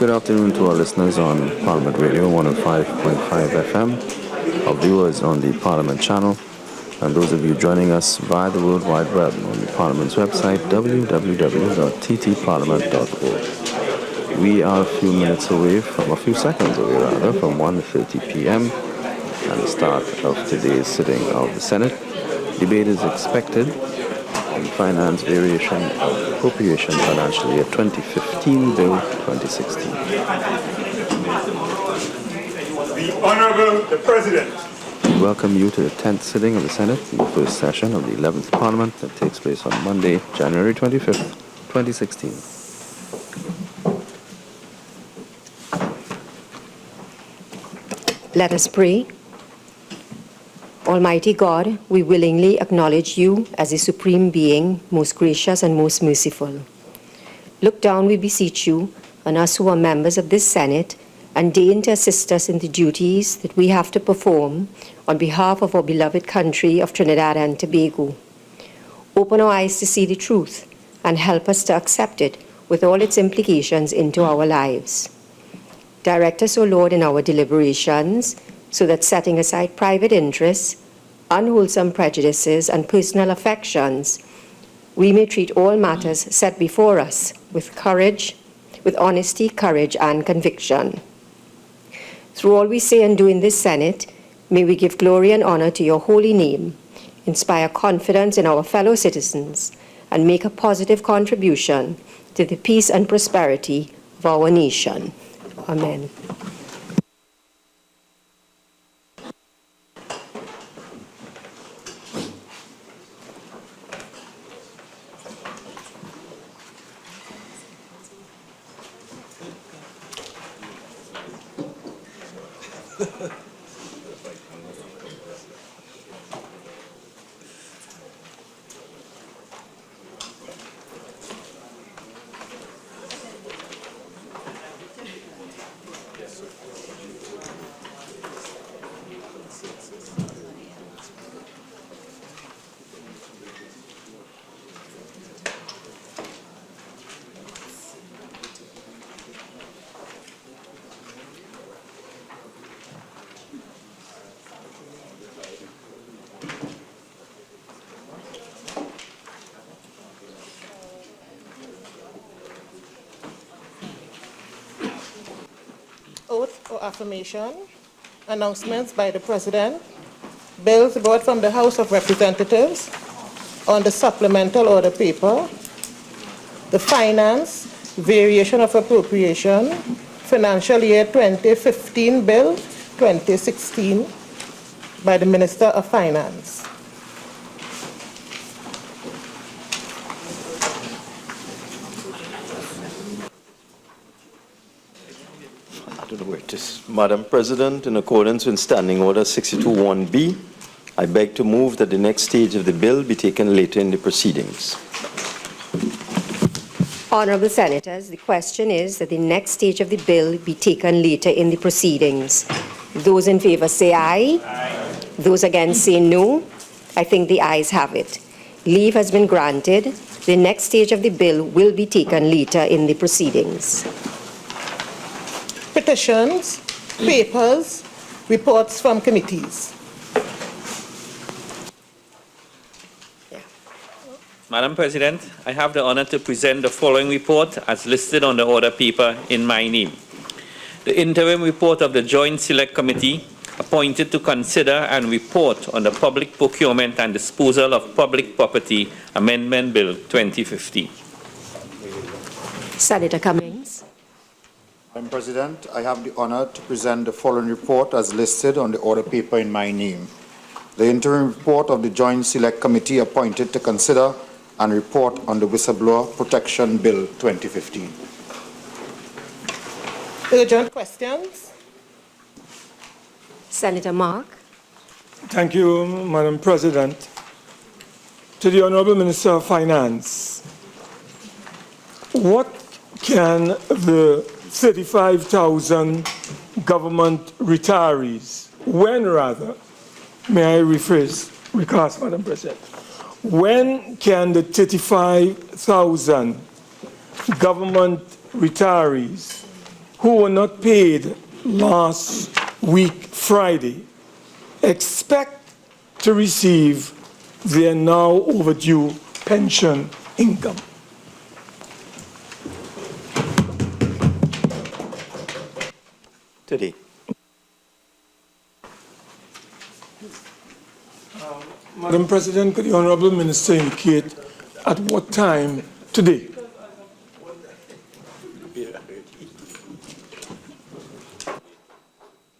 Good afternoon to our listeners on Parliament Radio 105.5 FM, our viewers on the Parliament channel, and those of you joining us via the World Wide Web on the Parliament's website, www.ttparliament.org. We are a few seconds away from 1:30 p.m. and the start of today's sitting of the Senate. Debate is expected on finance variation of appropriation financial year 2015 Bill 2016. The Honourable the President. We welcome you to the 10th sitting of the Senate in the first session of the 11th Parliament that takes place on Monday, January 25th, 2016. Let us pray. Almighty God, we willingly acknowledge you as a supreme being, most gracious and most merciful. Look down, we beseech you, on us who are members of this Senate, and deign to assist us in the duties that we have to perform on behalf of our beloved country of Trinidad and Tobago. Open our eyes to see the truth and help us to accept it with all its implications into our lives. Direct us, O Lord, in our deliberations, so that setting aside private interests, unwholesome prejudices, and personal affections, we may treat all matters set before us with courage, with honesty, courage, and conviction. Through all we say and do in this Senate, may we give glory and honor to your holy name, inspire confidence in our fellow citizens, and make a positive contribution to the peace and prosperity of our nation. Amen. Oath or affirmation, announcements by the President, bills brought from the House of Representatives on the supplemental order paper, the finance, variation of appropriation, financial year 2015 Bill 2016 by the Minister of Finance. Madam President, in accordance with Standing Order 62(1)B, I beg to move that the next stage of the bill be taken later in the proceedings. Honourable Senators, the question is that the next stage of the bill be taken later in the proceedings. Those in favour say aye. Aye. Those against say no. I think the ayes have it. Leave has been granted. The next stage of the bill will be taken later in the proceedings. Petitions, papers, reports from committees. Madam President, I have the honor to present the following report as listed on the order paper in my name. The interim report of the Joint Select Committee appointed to consider and report on the Public Procurement and Disposal of Public Property Amendment Bill 2015. Senator Cummings. Madam President, I have the honor to present the following report as listed on the order paper in my name. The interim report of the Joint Select Committee appointed to consider and report on the Whistleblower Protection Bill 2015. Urgent questions? Senator Mark. Thank you, Madam President. To the Honourable Minister of Finance, what can the 35,000 government retirees, recast, Madam President, when can the 35,000 government retirees who were not paid last week, Friday, expect to receive their now overdue pension income? Today. Madam President, could the Honourable Minister indicate at what time today?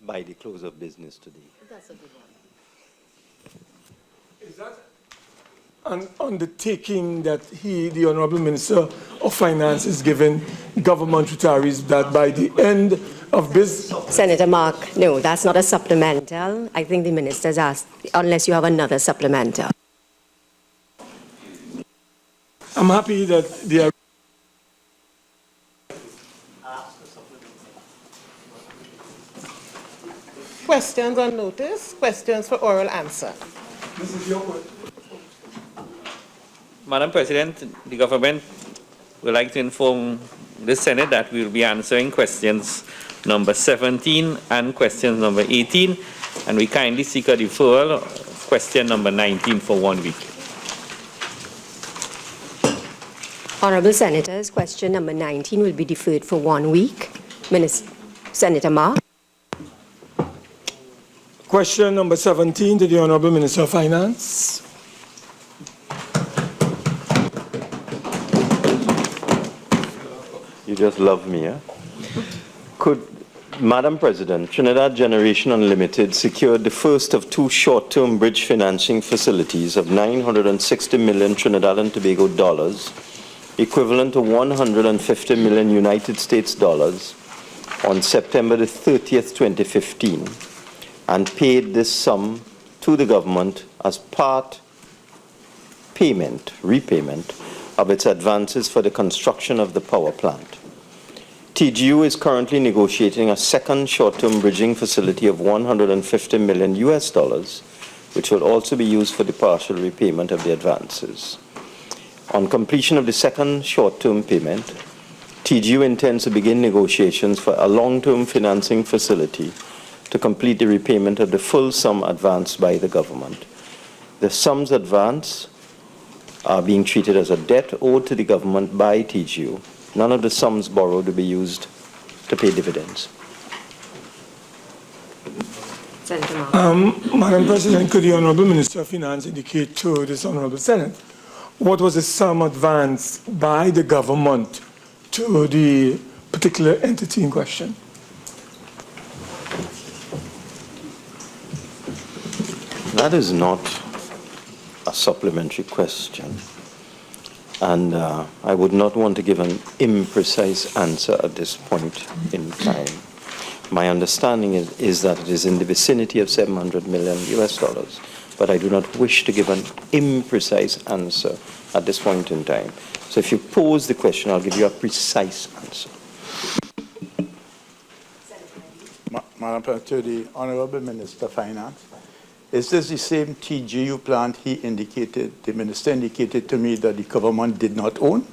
By the close of business today. Is that an undertaking that the Honourable Minister of Finance is giving government retirees, that by the end of business? Senator Mark, no, that's not a supplemental. I think the minister's asked, unless you have another supplemental. I'm happy that they are. Questions on notice, questions for oral answer. This is your question. Madam President, the government would like to inform the Senate that we will be answering questions number 17 and questions number 18, and we kindly seek a deferral of question number 19 for 1 week. Honourable Senators, question number 19 will be deferred for 1 week. Senator Ma. Question number 17 to the Honourable Minister of Finance. You just love me, huh? Could, Madam President, Trinidad Generation Unlimited secured the first of 2 short-term bridge financing facilities of 960 million Trinidad and Tobago dollars, equivalent to 150 million United States dollars, on September the 30th, 2015, and paid this sum to the government as part repayment of its advances for the construction of the power plant. TGU is currently negotiating a second short-term bridging facility of 150 million US dollars, which will also be used for the partial repayment of the advances. On completion of the second short-term payment, TGU intends to begin negotiations for a long-term financing facility to complete the repayment of the full sum advanced by the government. The sums advanced are being treated as a debt owed to the government by TGU. None of the sums borrowed will be used to pay dividends. Senator Ma. Madam President, could the Honourable Minister of Finance indicate to this Honourable Senate what was the sum advanced by the government to the particular entity in question? That is not a supplementary question, and I would not want to give an imprecise answer at this point in time. My understanding is that it is in the vicinity of 700 million US dollars, but I do not wish to give an imprecise answer at this point in time. So if you pose the question, I'll give you a precise answer. Madam President, to the Honourable Minister of Finance, is this the same TGU plant he indicated, the Minister indicated to me that the government did not own?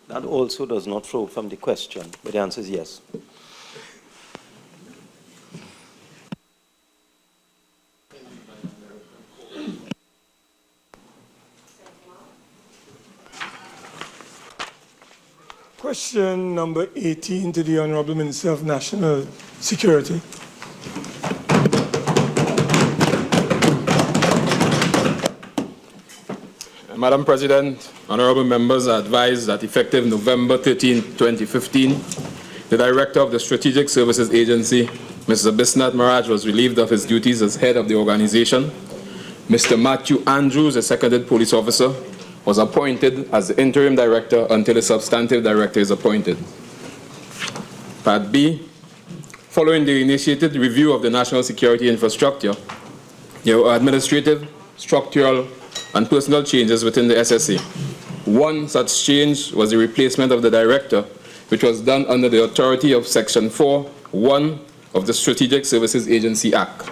That also does not flow from the question, but the answer is yes. Question number 18 to the Honourable Minister of National Security. Madam President, honourable members are advised that effective November 13, 2015, the Director of the Strategic Services Agency, Mr. Bisnath Maraj, was relieved of his duties as head of the organization. Mr. Matthew Andrews, a seconded police officer, was appointed as the interim director until a substantive director is appointed. Part B, following the initiated review of the national security infrastructure, there were administrative, structural, and personal changes within the SSA. One such change was the replacement of the director, which was done under the authority of Section 4(1) of the Strategic Services Agency Act.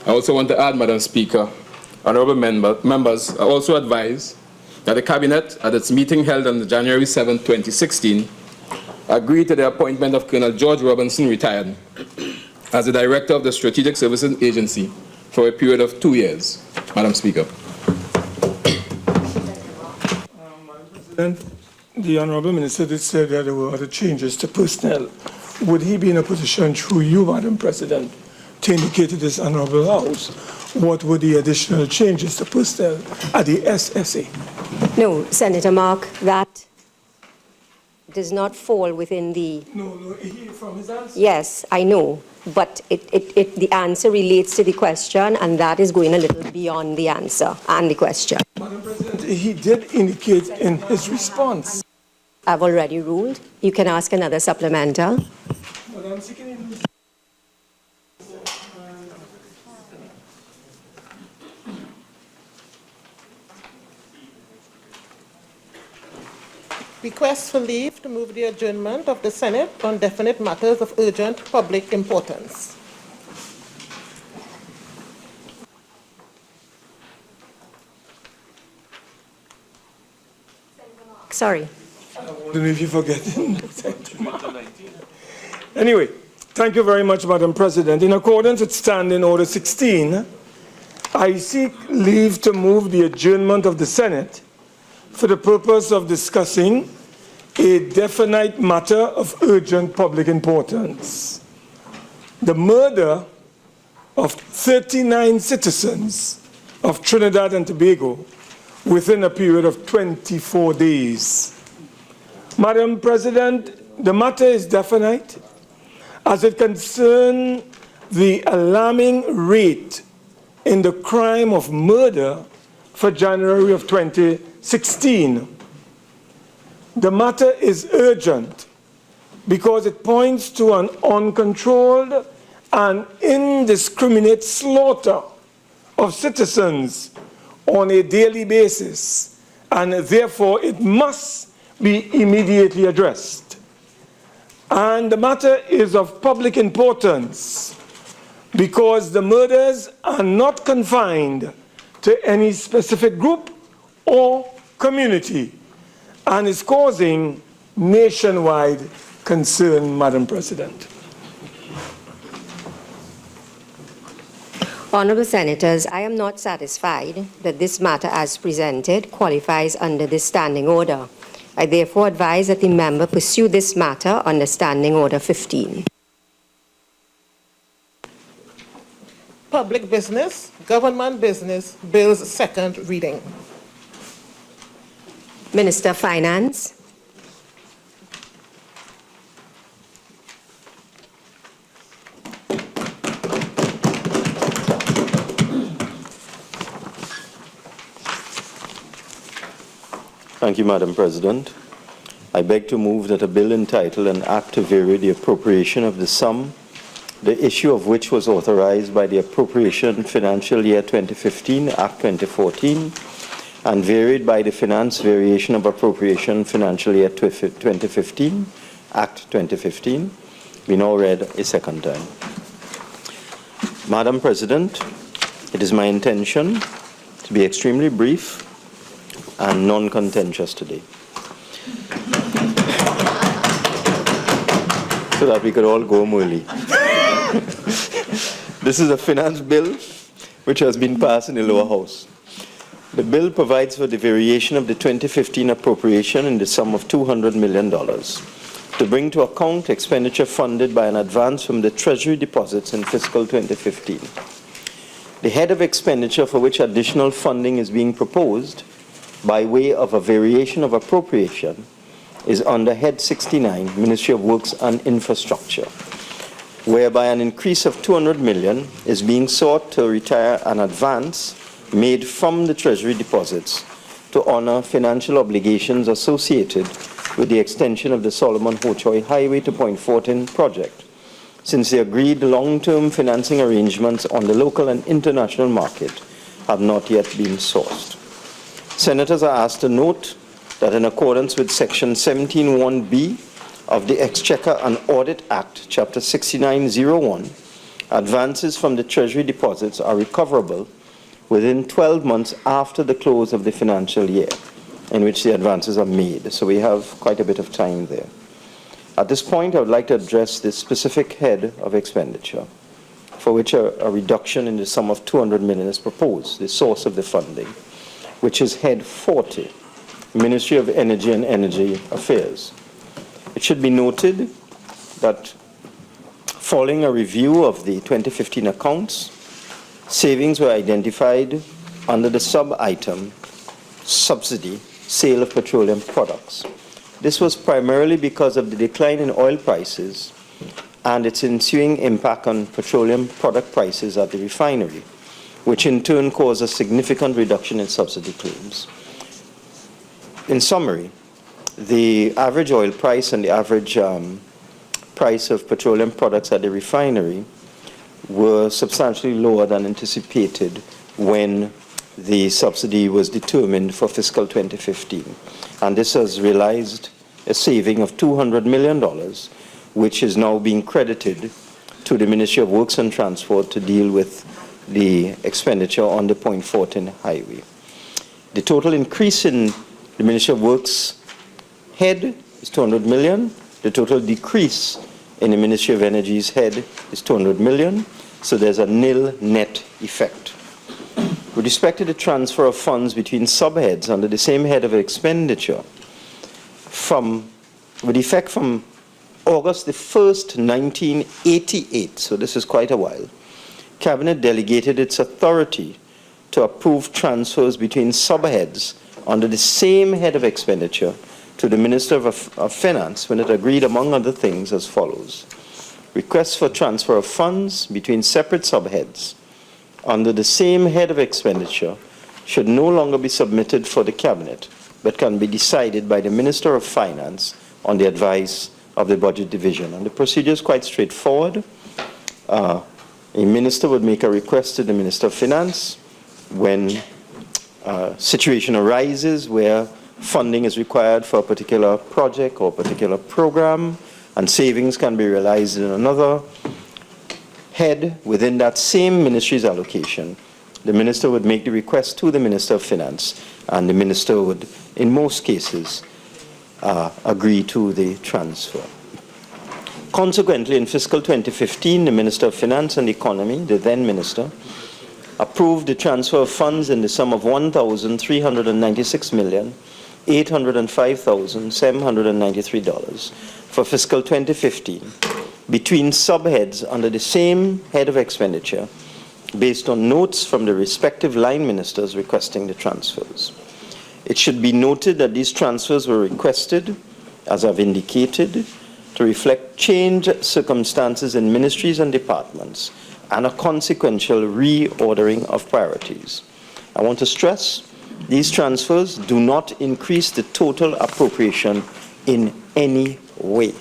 I also want to add, Madam Speaker, honourable members are also advised that the Cabinet, at its meeting held on January 7, 2016, agree to the appointment of Colonel George Robinson, retired, as the Director of the Strategic Services Agency for a period of 2 years. Madam Speaker. Madam President, the Honourable Minister did say that there were other changes to personnel. Would he be in a position, through you, Madam President, to indicate to this Honourable House what were the additional changes to personnel at the SSA? No, Senator Mark, that does not fall within the... No, from his answer. Yes, I know, but the answer relates to the question, and that is going a little beyond the answer and the question. Madam President, he did indicate in his response. I've already ruled. You can ask another supplemental. But I'm seeking in Request for leave to move the adjournment of the Senate on definite matters of urgent public importance. Sorry. I don't know if you forget. Anyway, thank you very much, Madam President. In accordance with Standing Order 16, I seek leave to move the adjournment of the Senate for the purpose of discussing a definite matter of urgent public importance: the murder of 39 citizens of Trinidad and Tobago within a period of 24 days. Madam President, the matter is definite as it concerns the alarming rate in the crime of murder for January of 2016. The matter is urgent because it points to an uncontrolled and indiscriminate slaughter of citizens on a daily basis, and therefore it must be immediately addressed. And the matter is of public importance because the murders are not confined to any specific group or community and is causing nationwide concern, Madam President. Honourable Senators, I am not satisfied that this matter as presented qualifies under this standing order. I therefore advise that the member pursue this matter under Standing Order 15. Public business, government business, bills second reading. Minister of Finance. Thank you, Madam President. I beg to move that a bill entitled An Act to Vary the Appropriation of the Sum, the issue of which was authorized by the Appropriation Financial Year 2015, Act 2014, and varied by the Finance Variation of Appropriation Financial Year 2015, Act 2015, be now read a second time. Madam President, it is my intention to be extremely brief and non-contentious today, so that we could all go home early. This is a finance bill which has been passed in the lower house. The bill provides for the variation of the 2015 appropriation in the sum of $200 million to bring to account expenditure funded by an advance from the Treasury deposits in fiscal 2015. The head of expenditure for which additional funding is being proposed by way of a variation of appropriation is under Head 69, Ministry of Works and Infrastructure, whereby an increase of $200 million is being sought to retire an advance made from the Treasury deposits to honor financial obligations associated with the extension of the Solomon Hochoy Highway to Point Fortin project, since the agreed long-term financing arrangements on the local and international market have not yet been sourced. Senators are asked to note that in accordance with Section 17(1)(b) of the Exchequer and Audit Act, Chapter 6901, advances from the Treasury deposits are recoverable within 12 months after the close of the financial year in which the advances are made. So we have quite a bit of time there. At this point, I would like to address the specific head of expenditure, for which a reduction in the sum of 200 million is proposed, the source of the funding, which is head 40, Ministry of Energy and Energy Affairs. It should be noted that following a review of the 2015 accounts, savings were identified under the sub-item subsidy, sale of petroleum products. This was primarily because of the decline in oil prices and its ensuing impact on petroleum product prices at the refinery, which in turn caused a significant reduction in subsidy claims. In summary, the average oil price and the average price of petroleum products at the refinery were substantially lower than anticipated when the subsidy was determined for fiscal 2015. And this has realized a saving of $200 million, which is now being credited to the Ministry of Works and Transport to deal with the expenditure on the Point Fortin Highway. The total increase in the Ministry of Works head is 200 million. The total decrease in the Ministry of Energy's head is 200 million. So there's a nil net effect. With respect to the transfer of funds between subheads under the same head of expenditure, with effect from August the 1st, 1988, so this is quite a while, Cabinet delegated its authority to approve transfers between subheads under the same head of expenditure to the Minister of Finance when it agreed, among other things, as follows. Requests for transfer of funds between separate subheads under the same head of expenditure should no longer be submitted for the Cabinet, but can be decided by the Minister of Finance on the advice of the Budget Division. And the procedure is quite straightforward. A minister would make a request to the Minister of Finance when a situation arises where funding is required for a particular project or a particular program, and savings can be realized in another head within that same ministry's allocation. The minister would make the request to the Minister of Finance, and the minister would, in most cases, agree to the transfer. Consequently, in fiscal 2015, the Minister of Finance and Economy, the then minister, approved the transfer of funds in the sum of $1,396,805,793 for fiscal 2015 between subheads under the same head of expenditure based on notes from the respective line ministers requesting the transfers. It should be noted that these transfers were requested, as I've indicated, to reflect changed circumstances in ministries and departments and a consequential reordering of priorities. I want to stress these transfers do not increase the total appropriation in any way.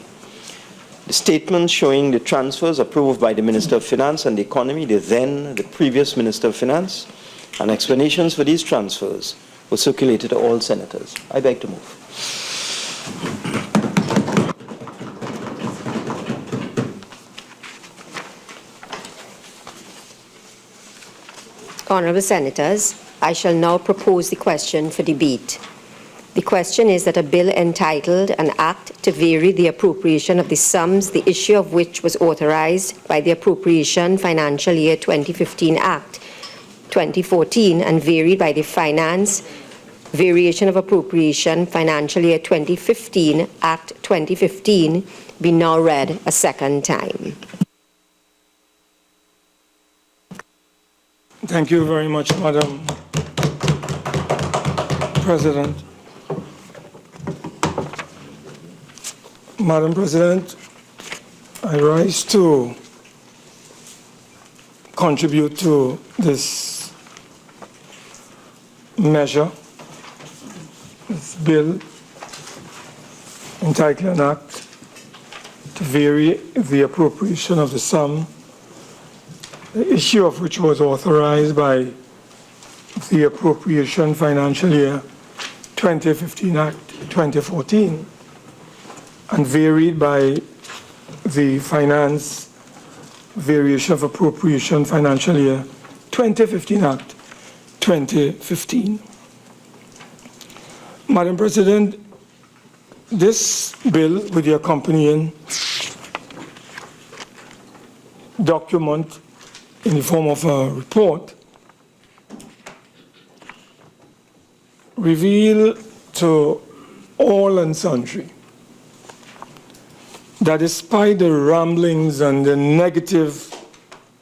The statements showing the transfers approved by the Minister of Finance and the Economy, the previous Minister of Finance, and explanations for these transfers were circulated to all senators. I beg to move. Honourable Senators, I shall now propose the question for debate. The question is that a bill entitled An Act to Vary the Appropriation of the Sums, the issue of which was authorized by the Appropriation Financial Year 2015 Act 2014 and varied by the Finance Variation of Appropriation Financial Year 2015 Act 2015 be now read a second time. Thank you very much, Madam President. Madam President, I rise to contribute to this measure, this bill entitled An Act to Vary the Appropriation of the Sum, the issue of which was authorized by the Appropriation Financial Year 2015 Act 2014 and varied by the Finance Variation of Appropriation Financial Year 2015 Act 2015. Madam President, this bill with the accompanying document in the form of a report reveal to all and sundry that despite the ramblings and the negative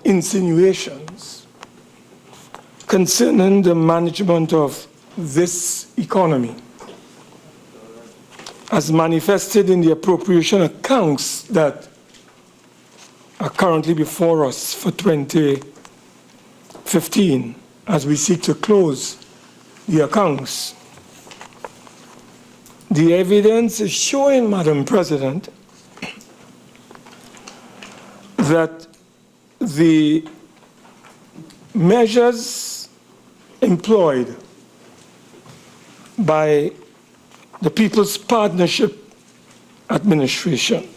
insinuations concerning the management of this economy, as manifested in the appropriation accounts that are currently before us for 2015, as we seek to close the accounts, the evidence is showing, Madam President, that the measures employed by the People's Partnership Administration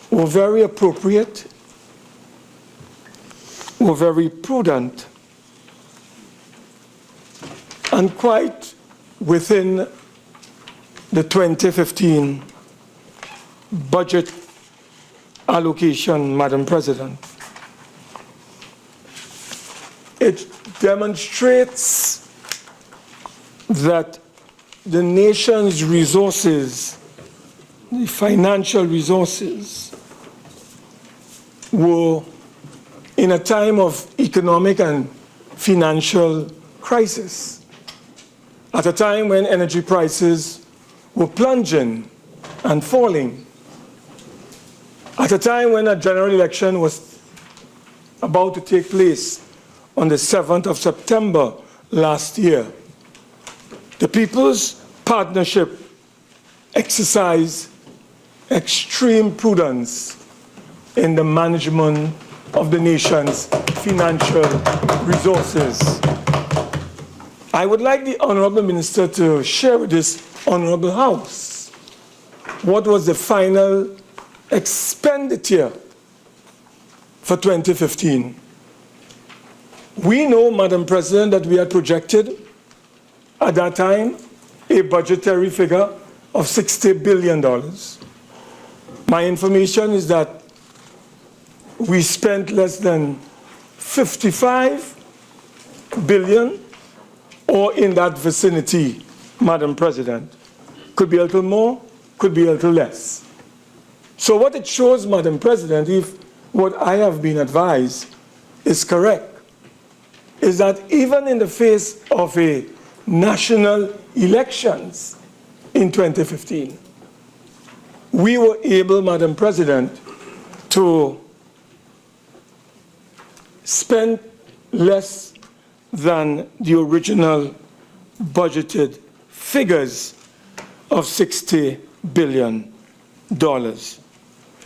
were very appropriate, were very prudent, and quite within the 2015 budget allocation, Madam President. It demonstrates that the nation's resources, the financial resources, were in a time of economic and financial crisis, at a time when energy prices were plunging and falling, at a time when a general election was about to take place on the 7th of September last year. The People's Partnership exercised extreme prudence in the management of the nation's financial resources. I would like the Honorable Minister to share with this Honorable House what was the final expenditure for 2015. We know, Madam President, that we had projected at that time a budgetary figure of $60 billion. My information is that we spent less than 55 billion or in that vicinity, Madam President. Could be a little more, could be a little less. So what it shows, Madam President, if what I have been advised is correct, is that even in the face of a national elections in 2015, we were able, Madam President, to spend less than the original budgeted figures of $60 billion.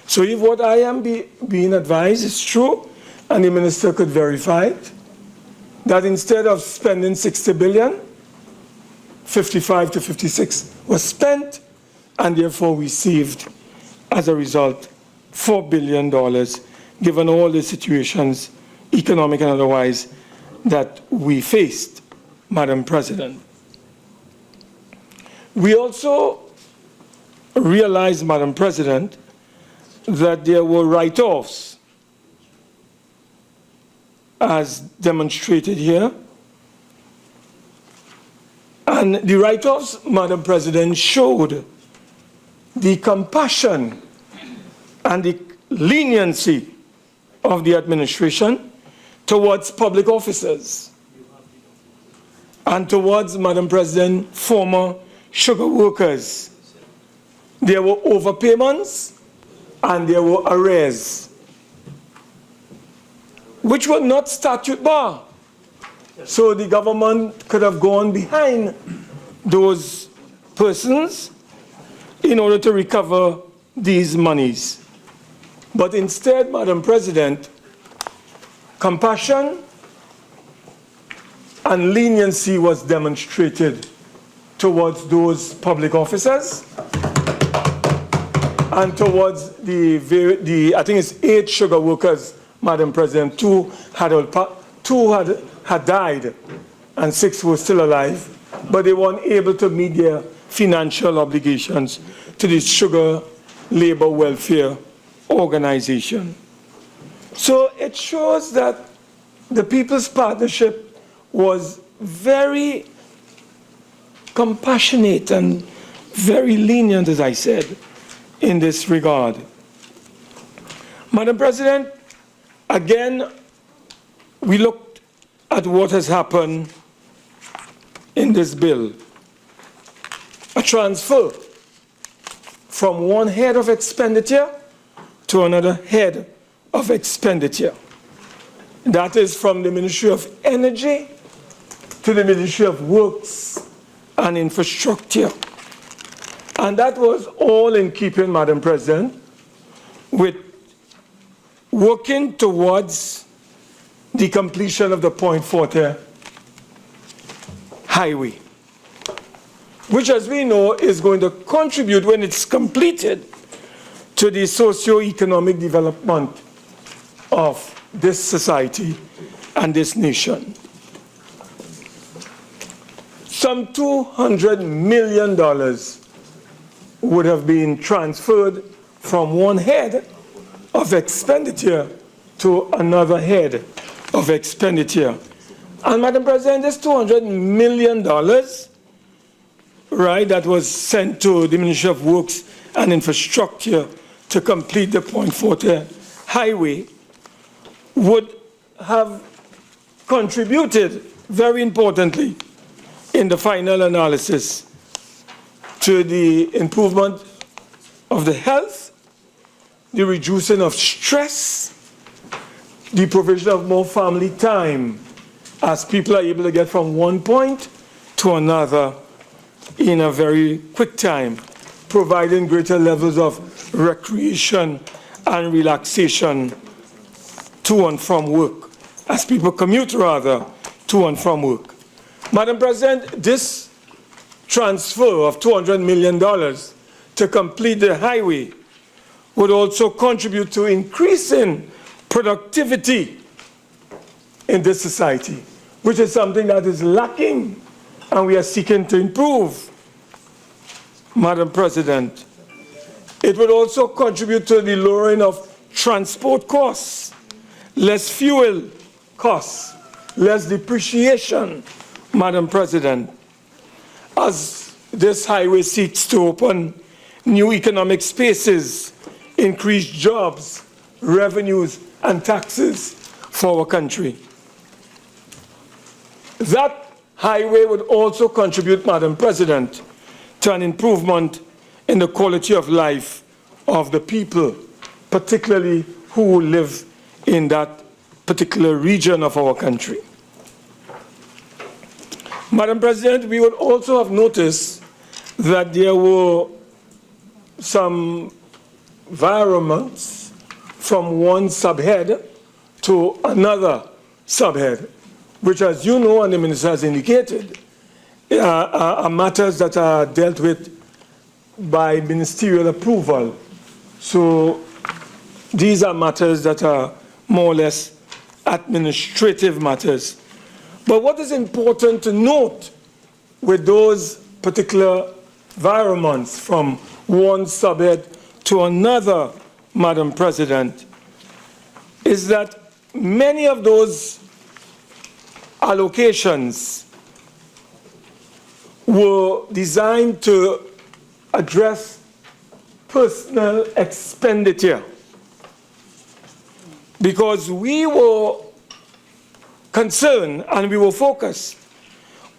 So if what I am being advised is true, and the minister could verify it, that instead of spending $60 billion, 55 to 56 was spent, and therefore we received, as a result, $4 billion, given all the situations, economic and otherwise, that we faced, Madam President. We also realized, Madam President, that there were write-offs, as demonstrated here. And the write-offs, Madam President, showed the compassion and the leniency of the administration towards public officers and towards, Madam President, former sugar workers. There were overpayments and there were arrears, which were not statute bar. So the government could have gone behind those persons in order to recover these monies. But instead, Madam President, compassion and leniency was demonstrated towards those public officers and towards the I think it's 8 sugar workers, Madam President. 2 had died and 6 were still alive, but they weren't able to meet their financial obligations to the Sugar Labor Welfare Organization. So it shows that the People's Partnership was very compassionate and very lenient, as I said, in this regard. Madam President, again, we looked at what has happened in this bill. A transfer from one head of expenditure to another head of expenditure. That is from the Ministry of Energy to the Ministry of Works and Infrastructure. And that was all in keeping, Madam President, with working towards the completion of the Point Forte highway, which, as we know, is going to contribute, when it's completed, to the socio-economic development of this society and this nation. Some $200 million would have been transferred from one head of expenditure to another head of expenditure. And Madam President, this $200 million, right, that was sent to the Ministry of Works and Infrastructure to complete the Point Forte highway would have contributed, very importantly, in the final analysis, to the improvement of the health, the reducing of stress, the provision of more family time, as people are able to get from one point to another in a very quick time, providing greater levels of recreation and relaxation to and from work, as people commute, rather, to and from work. Madam President, this transfer of $200 million to complete the highway would also contribute to increasing productivity in this society, which is something that is lacking and we are seeking to improve. Madam President, it would also contribute to the lowering of transport costs, less fuel costs, less depreciation, Madam President, as this highway seeks to open new economic spaces, increase jobs, revenues, and taxes for our country. That highway would also contribute, Madam President, to an improvement in the quality of life of the people, particularly who live in that particular region of our country. Madam President, we would also have noticed that there were some environments from one subhead to another subhead, which, as you know, and the Minister has indicated, are matters that are dealt with by ministerial approval. So these are matters that are more or less administrative matters. But what is important to note with those particular environments from one subhead to another, Madam President, is that many of those allocations were designed to address personal expenditure, because we were concerned and we were focused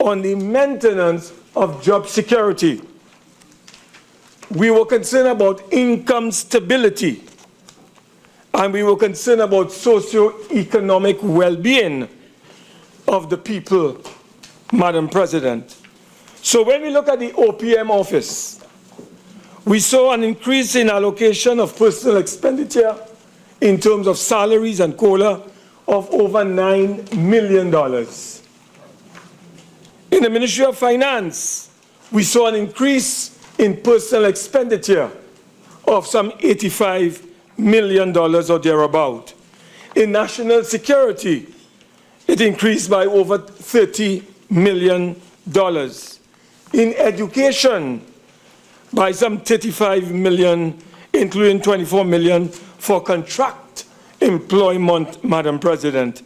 on the maintenance of job security. We were concerned about income stability, and we were concerned about socio-economic well-being of the people, Madam President. So when we look at the OPM office, we saw an increase in allocation of personal expenditure in terms of salaries and COLA of over $9 million. In the Ministry of Finance, we saw an increase in personal expenditure of some $85 million or thereabout. In national security, it increased by over $30 million. in education by some 35 million, including 24 million for contract employment, Madam President.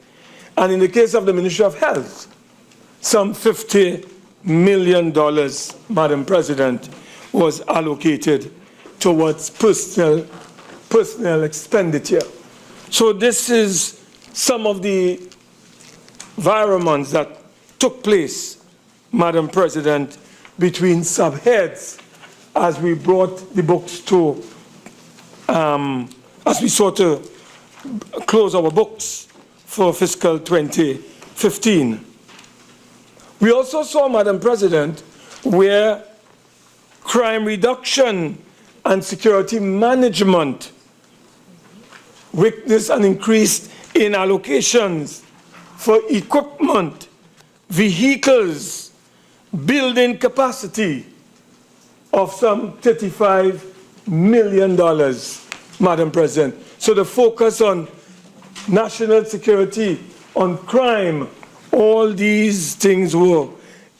And in the case of the Ministry of Health, some $50 million, Madam President, was allocated towards personal expenditure. So this is some of the environments that took place, Madam President, between subheads as we brought the books to, as we sought to close our books for fiscal 2015. We also saw, Madam President, where crime reduction and security management witnessed an increase in allocations for equipment, vehicles, building capacity of some $35 million, Madam President. So the focus on national security, on crime, all these things were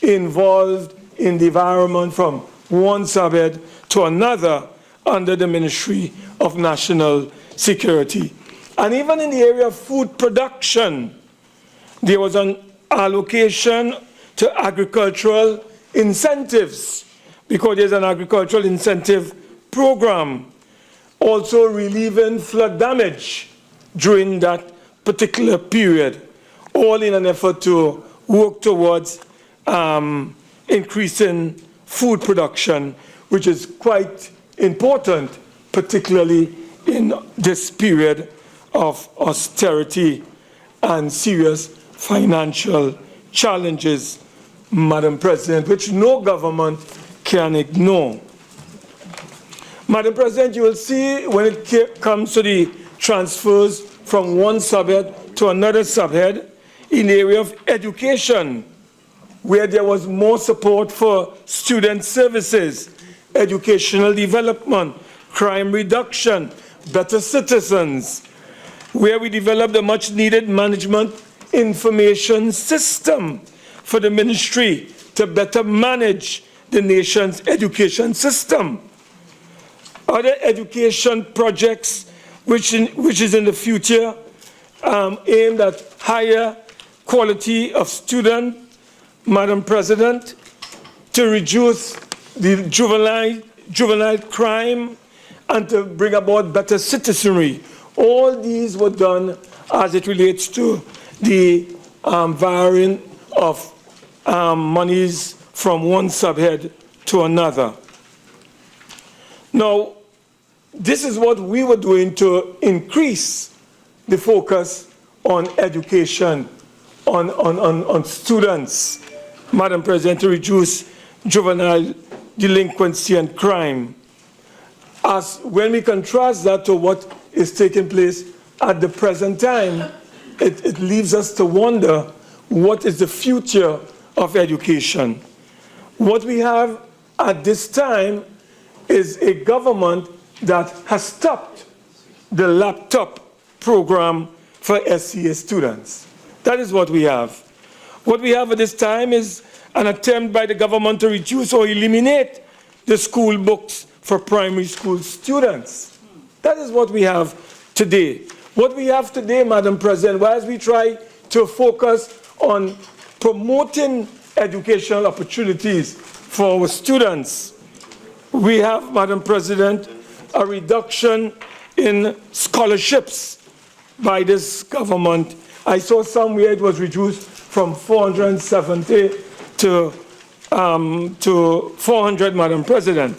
involved in the environment from one subhead to another under the Ministry of National Security. And even in the area of food production, there was an allocation to agricultural incentives, because there's an agricultural incentive program, also relieving flood damage during that particular period, all in an effort to work towards increasing food production, which is quite important, particularly in this period of austerity and serious financial challenges, Madam President, which no government can ignore. Madam President, you will see when it comes to the transfers from one subhead to another subhead in the area of education, where there was more support for student services, educational development, crime reduction, better citizens, where we developed a much-needed management information system for the ministry to better manage the nation's education system. Other education projects which is in the future aimed at higher quality of student, Madam President, to reduce the juvenile crime and to bring about better citizenry. All these were done as it relates to the varying of monies from one subhead to another. Now, this is what we were doing to increase the focus on education, on students, Madam President, to reduce juvenile delinquency and crime. As when we contrast that to what is taking place at the present time, it leaves us to wonder what is the future of education. What we have at this time is a government that has stopped the laptop program for SCA students. That is what we have. What we have at this time is an attempt by the government to reduce or eliminate the school books for primary school students. That is what we have today. What we have today, Madam President, whilst we try to focus on promoting educational opportunities for our students, we have, Madam President, a reduction in scholarships by this government. I saw somewhere it was reduced from 470 to 400, Madam President.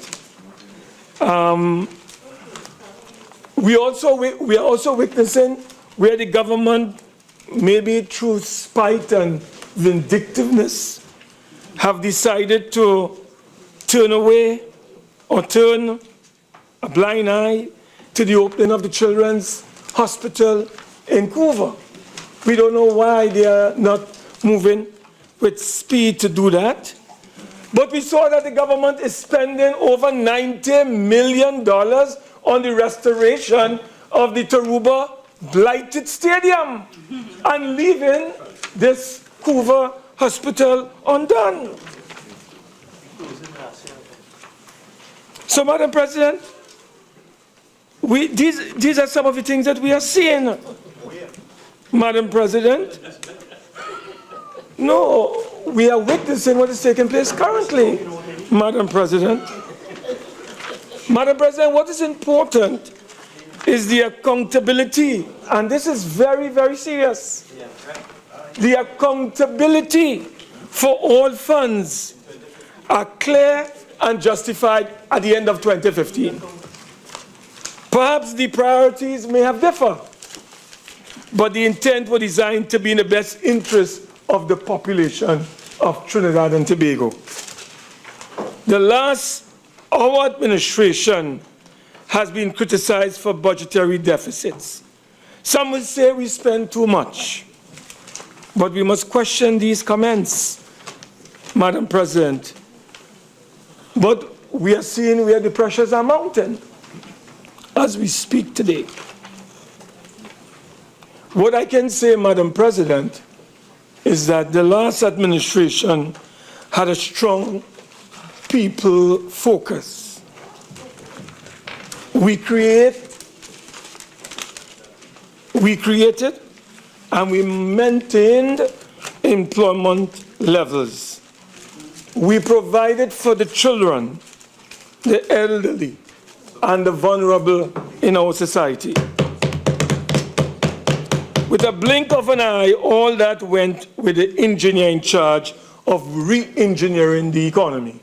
We are also witnessing where the government, maybe through spite and vindictiveness, have decided to turn away or turn a blind eye to the opening of the Children's Hospital in Couva. We don't know why they are not moving with speed to do that. But we saw that the government is spending over $90 million on the restoration of the Taruba blighted stadium and leaving this Couva hospital undone. So, Madam President, these are some of the things that we are seeing. Madam President, no, we are witnessing what is taking place currently, Madam President. Madam President, what is important is the accountability, and this is very, very serious. The accountability for all funds are clear and justified at the end of 2015. Perhaps the priorities may have differed, but the intent was designed to be in the best interest of the population of Trinidad and Tobago. Our administration has been criticized for budgetary deficits. Some will say we spend too much, but we must question these comments, Madam President. But we are seeing where the pressures are mounting as we speak today. What I can say, Madam President, is that the last administration had a strong people focus. We created and we maintained employment levels. We provided for the children, the elderly, and the vulnerable in our society. With a blink of an eye, all that went with the engineer in charge of re-engineering the economy.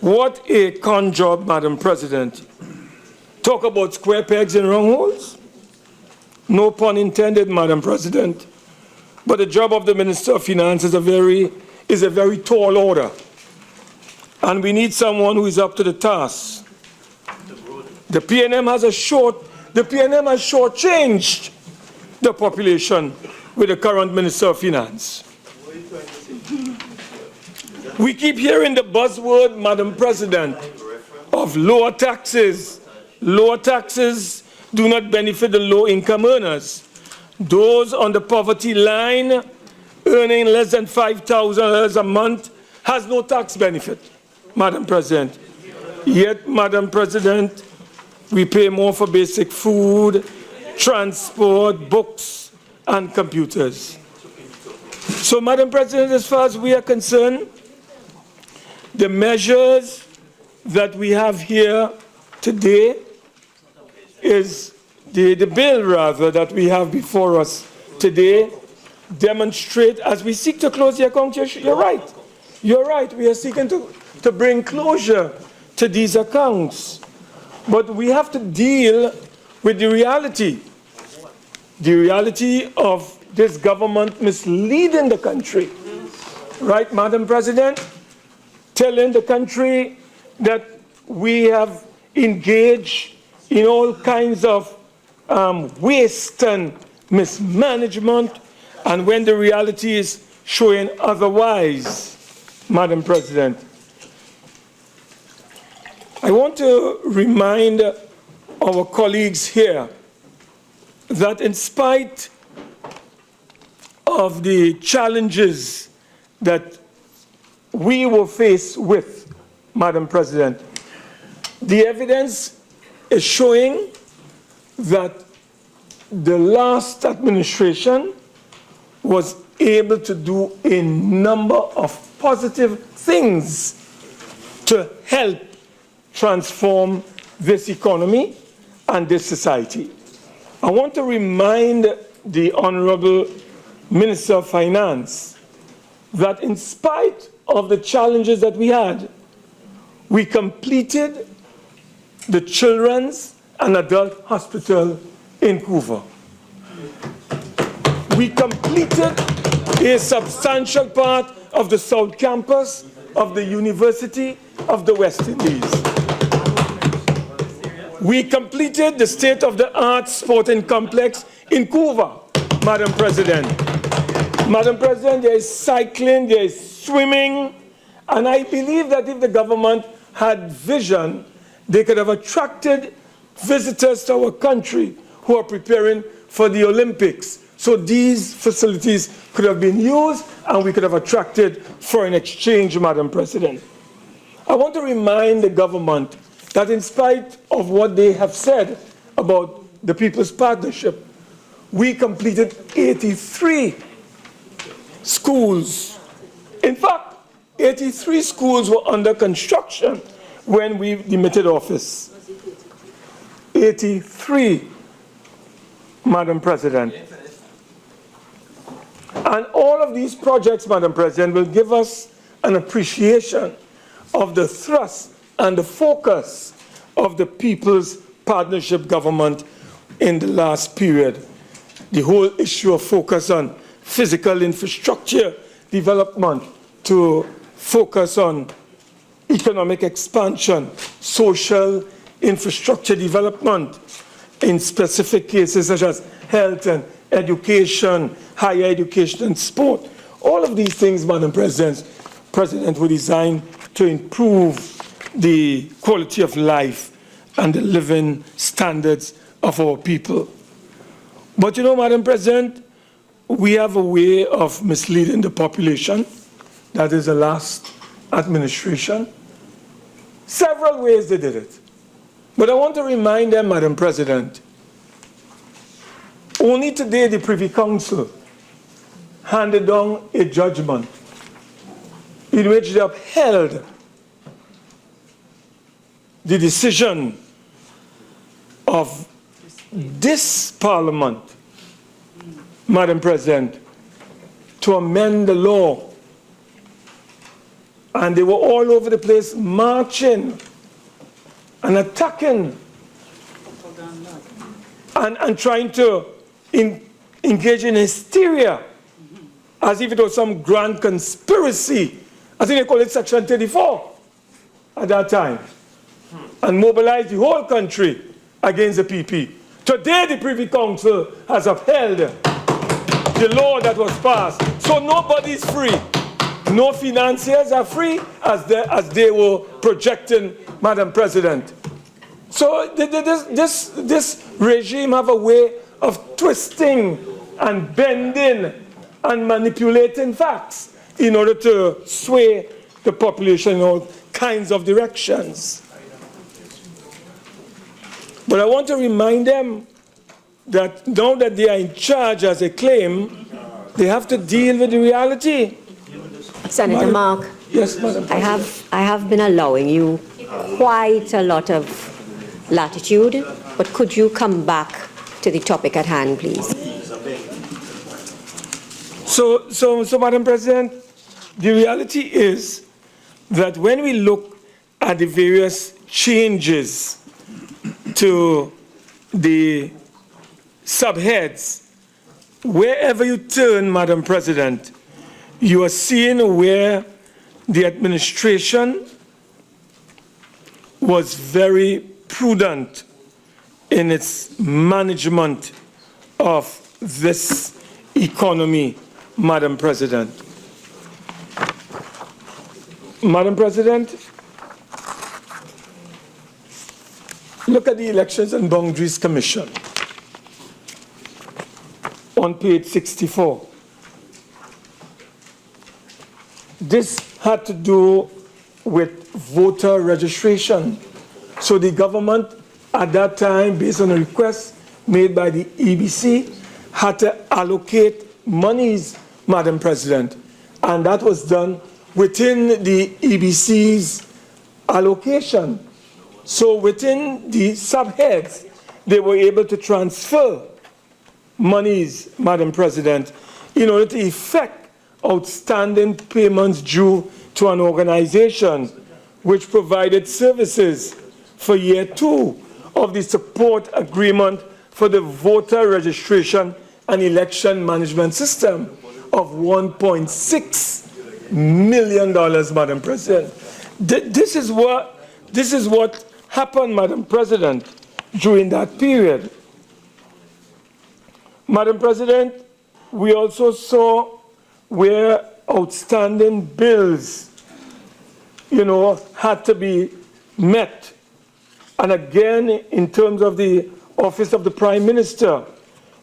What a con job, Madam President. Talk about square pegs in round holes? No pun intended, Madam President. But the job of the Minister of Finance is a very tall order. And we need someone who is up to the task. The PNM has shortchanged the population with the current Minister of Finance. We keep hearing the buzzword, Madam President, of lower taxes. Lower taxes do not benefit the low-income earners. Those on the poverty line earning less than $5,000 a month has no tax benefit, Madam President. Yet, Madam President, we pay more for basic food, transport, books, and computers. So, Madam President, as far as we are concerned, the measures that we have here today is the bill, rather, that we have before us today demonstrate, as we seek to close the account, you're right. You're right. We are seeking to bring closure to these accounts. But we have to deal with the reality of this government misleading the country. Right, Madam President? Telling the country that we have engaged in all kinds of waste and mismanagement, and when the reality is showing otherwise, Madam President. I want to remind our colleagues here that in spite of the challenges that we were faced with, Madam President, the evidence is showing that the last administration was able to do a number of positive things to help transform this economy and this society. I want to remind the Honorable Minister of Finance that in spite of the challenges that we had, we completed the Children's and Adult Hospital in Couva. We completed a substantial part of the South Campus of the University of the West Indies. We completed the state-of-the-art sporting complex in Couva, Madam President. Madam President, there is cycling, there is swimming, and I believe that if the government had vision, they could have attracted visitors to our country who are preparing for the Olympics. so these facilities could have been used and we could have attracted foreign exchange, Madam President. I want to remind the government that in spite of what they have said about the People's Partnership, we completed 83 schools. In fact, 83 schools were under construction when we demitted office. 83, Madam President. And all of these projects, Madam President, will give us an appreciation of the thrust and the focus of the People's Partnership government in the last period. The whole issue of focus on physical infrastructure development to focus on economic expansion, social infrastructure development in specific cases such as health and education, higher education and sport. All of these things, Madam President, were designed to improve the quality of life and the living standards of our people. But you know, Madam President, we have a way of misleading the population. That is the last administration. Several ways they did it. But I want to remind them, Madam President, only today the Privy Council handed down a judgment in which they upheld the decision of this Parliament, Madam President, to amend the law. And they were all over the place marching and attacking and trying to engage in hysteria as if it was some grand conspiracy. I think they call it Section 34 at that time, and mobilize the whole country against the PP. Today the Privy Council has upheld the law that was passed. So nobody's free. No financiers are free as they were projecting, Madam President. So this regime have a way of twisting and bending and manipulating facts in order to sway the population in all kinds of directions. But I want to remind them that now that they are in charge, as they claim, they have to deal with the reality. Senator Mark, yes, Madam President. I have been allowing you quite a lot of latitude, but could you come back to the topic at hand, please? So, Madam President, the reality is that when we look at the various changes to the subheads, wherever you turn, Madam President, you are seeing where the administration was very prudent in its management of this economy, Madam President. Madam President, look at the Elections and Boundaries Commission on page 64. This had to do with voter registration. So the government at that time, based on a request made by the EBC, had to allocate monies, Madam President. And that was done within the EBC's allocation. So within the subheads, they were able to transfer monies, Madam President, in order to effect outstanding payments due to an organization which provided services for year 2 of the support agreement for the voter registration and election management system of $1.6 million, Madam President. This is what happened, Madam President, during that period. Madam President, we also saw where outstanding bills, had to be met. And again, in terms of the Office of the Prime Minister,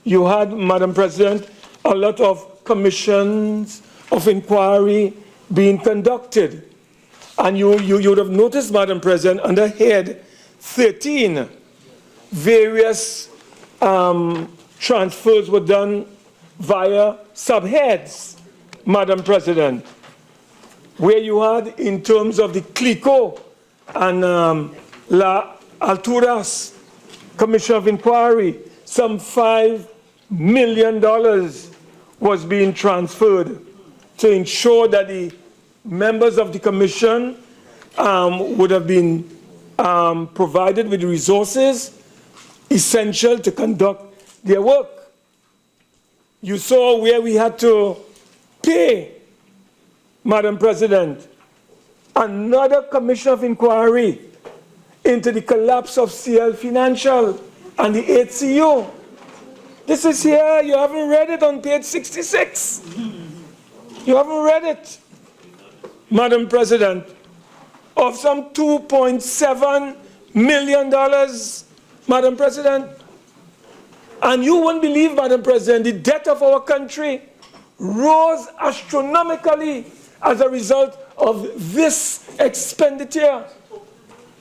you had, Madam President, a lot of commissions of inquiry being conducted. And you would have noticed, Madam President, under head 13, various transfers were done via subheads, Madam President, where you had, in terms of the CLICO and La Alturas Commission of Inquiry, some $5 million was being transferred to ensure that the members of the commission would have been provided with resources essential to conduct their work. You saw where we had to pay, Madam President, another commission of inquiry into the collapse of CL Financial and the HCU. This is here, you haven't read it on page 66. You haven't read it, Madam President, of some $2.7 million, Madam President. And you won't believe, Madam President, the debt of our country rose astronomically as a result of this expenditure.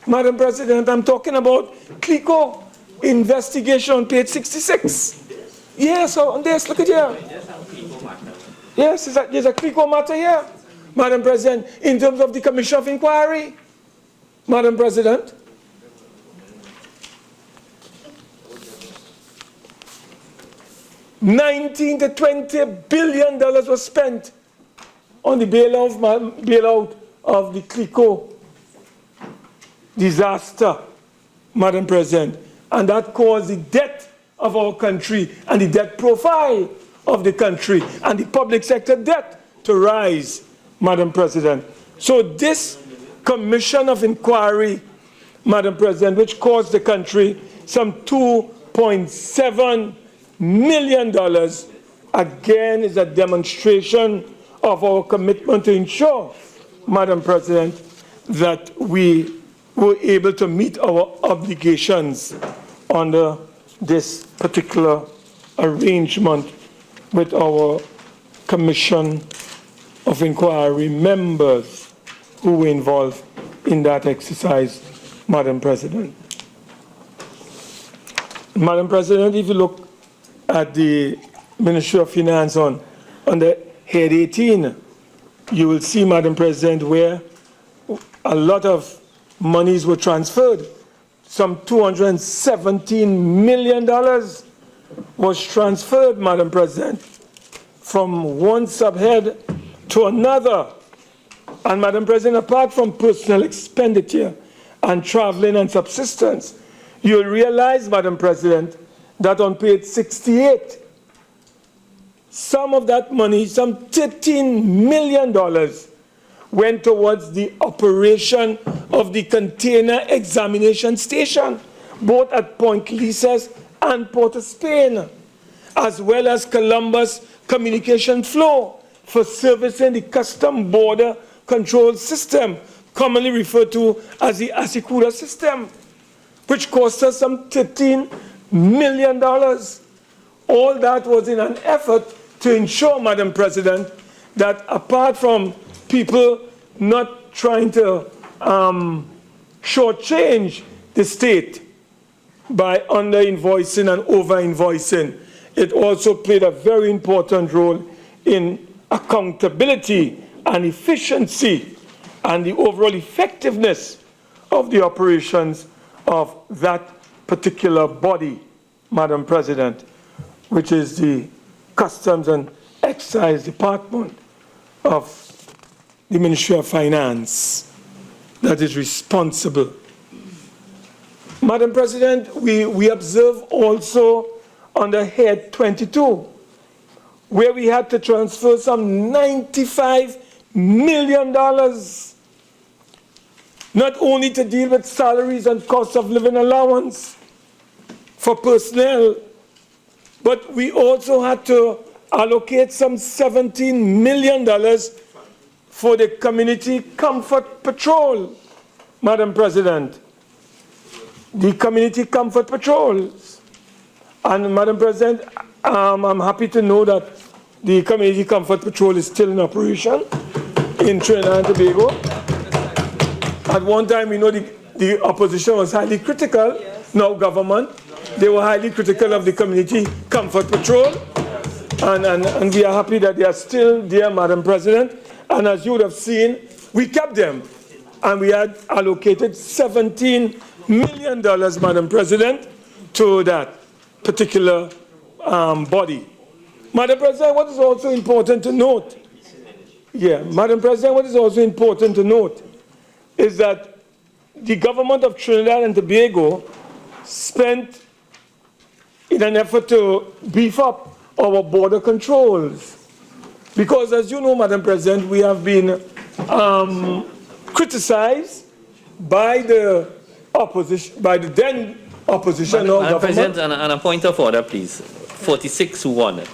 Madam President, I'm talking about CLICO investigation on page 66. Yes, on this, look at here. Yes, there's a CLICO matter here, Madam President, in terms of the Commission of Inquiry. Madam President. $19 to $20 billion was spent on the bailout of the CLICO disaster, Madam President. And that caused the debt of our country and the debt profile of the country and the public sector debt to rise, Madam President. So this commission of inquiry, Madam President, which cost the country some $2.7 million, again is a demonstration of our commitment to ensure, Madam President, that we were able to meet our obligations under this particular arrangement with our Commission of Inquiry members who were involved in that exercise, Madam President. Madam President, if you look at the Ministry of Finance on the head 18, you will see, Madam President, where a lot of monies were transferred. Some $217 million was transferred, Madam President, from one subhead to another. And Madam President, apart from personal expenditure and traveling and subsistence, you'll realize, Madam President, that on page 68, some of that money, some $13 million, went towards the operation of the container examination station, both at Point Lises and Port of Spain, as well as Columbus Communication Flow for servicing the Custom Border Control System, commonly referred to as the Asicura system, which cost us some $13 million. All that was in an effort to ensure, Madam President, that apart from people not trying to shortchange the state by under-invoicing and over-invoicing, it also played a very important role in accountability and efficiency and the overall effectiveness of the operations of that particular body, Madam President, which is the Customs and Excise Department of the Ministry of Finance that is responsible. Madam President, we observe also under head 22, where we had to transfer some $95 million, not only to deal with salaries and cost of living allowance for personnel, but we also had to allocate some $17 million for the Community Comfort Patrol, Madam President. The Community Comfort Patrols. And Madam President, I'm happy to know that the Community Comfort Patrol is still in operation in Trinidad and Tobago. At one time, we know the opposition was highly critical, now government. They were highly critical of the Community Comfort Patrol. And we are happy that they are still there, Madam President. And as you would have seen, we kept them. And we had allocated $17 million, Madam President, to that particular body. Madam President, what is also important to note, Madam President, what is also important to note is that the government of Trinidad and Tobago spent, in an effort to beef up our border controls. Because as you know, Madam President, we have been criticized by the opposition, by the then opposition of Madam government. President, and a point of order, please. 46-1.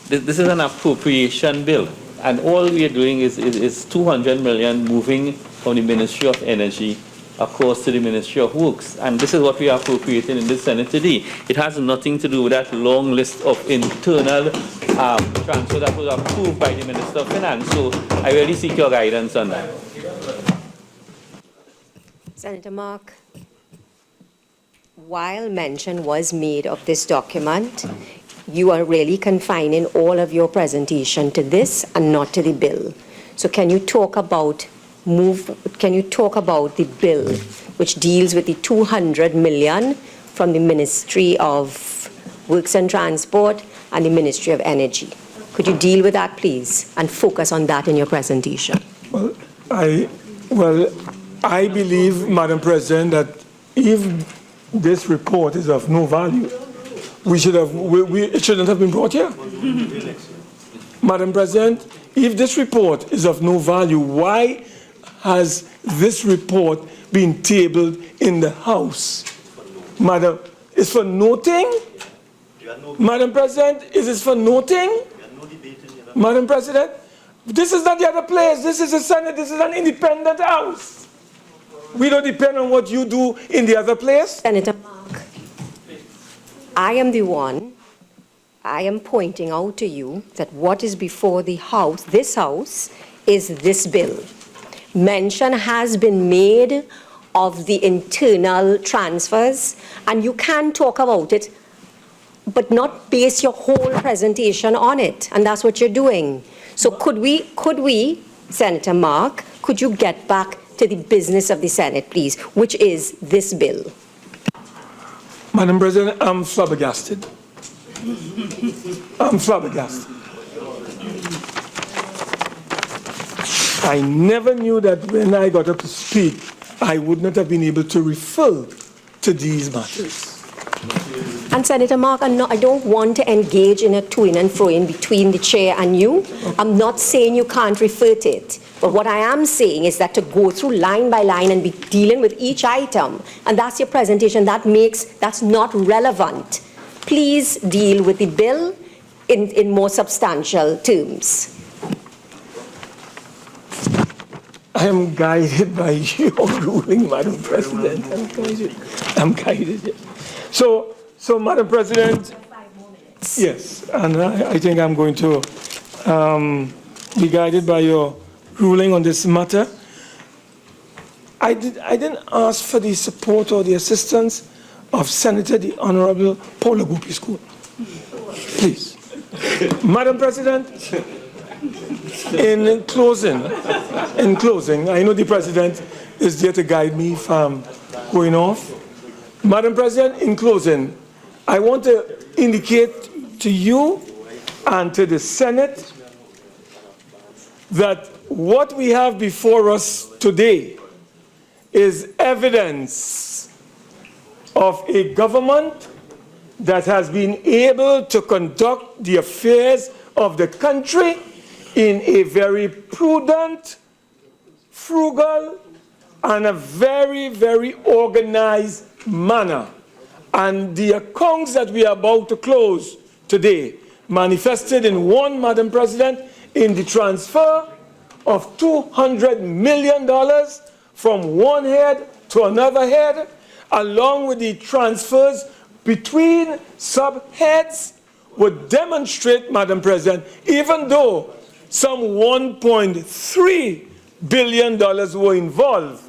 This is an appropriation bill, and all we are doing is $200 million moving from the Ministry of Energy across to the Ministry of Works. And this is what we are appropriating in the Senate today. It has nothing to do with that long list of internal transfers that was approved by the Minister of Finance. So I really seek your guidance on that. Senator Mark, while mention was made of this document, you are really confining all of your presentation to this and not to the bill. So can you talk about the bill which deals with the $200 million from the Ministry of Works and Transport and the Ministry of Energy? Could you deal with that, please, and focus on that in your presentation? Well, I believe, Madam President, that if this report is of no value, it shouldn't have been brought here. Madam President, if this report is of no value, why has this report been tabled in the House? Madam, it's for noting? Madam President, is this for noting? Madam President, this is not the other place. This is the Senate. This is an independent House. We don't depend on what you do in the other place. Senator Mark, I am pointing out to you that what is before the House, this House, is this bill. Mention has been made of the internal transfers, and you can talk about it, but not base your whole presentation on it, and that's what you're doing. So could we, Senator Mark, could you get back to the business of the Senate, please, which is this bill? Madam President, I'm flabbergasted. I'm flabbergasted. I never knew that when I got up to speak, I would not have been able to refer to these matters. And Senator Mark, I don't want to engage in a to-in and fro-in between the chair and you. I'm not saying you can't refer to it. But what I am saying is that to go through line by line and be dealing with each item, and that's your presentation, that's not relevant. Please deal with the bill in more substantial terms. I am guided by your ruling, Madam President. I'm guided. So, Madam President, yes, and I think I'm going to be guided by your ruling on this matter. I didn't ask for the support or the assistance of Senator the Honorable Paula Gopi-School. Please. Madam President, in closing, I know the President is there to guide me if I'm going off. Madam President, in closing, I want to indicate to you and to the Senate that what we have before us today is evidence of a government that has been able to conduct the affairs of the country in a very prudent, frugal, and a very, very organized manner. And the accounts that we are about to close today manifested in one, Madam President, in the transfer of $200 million from one head to another head, along with the transfers between subheads would demonstrate, Madam President, even though some $1.3 billion were involved,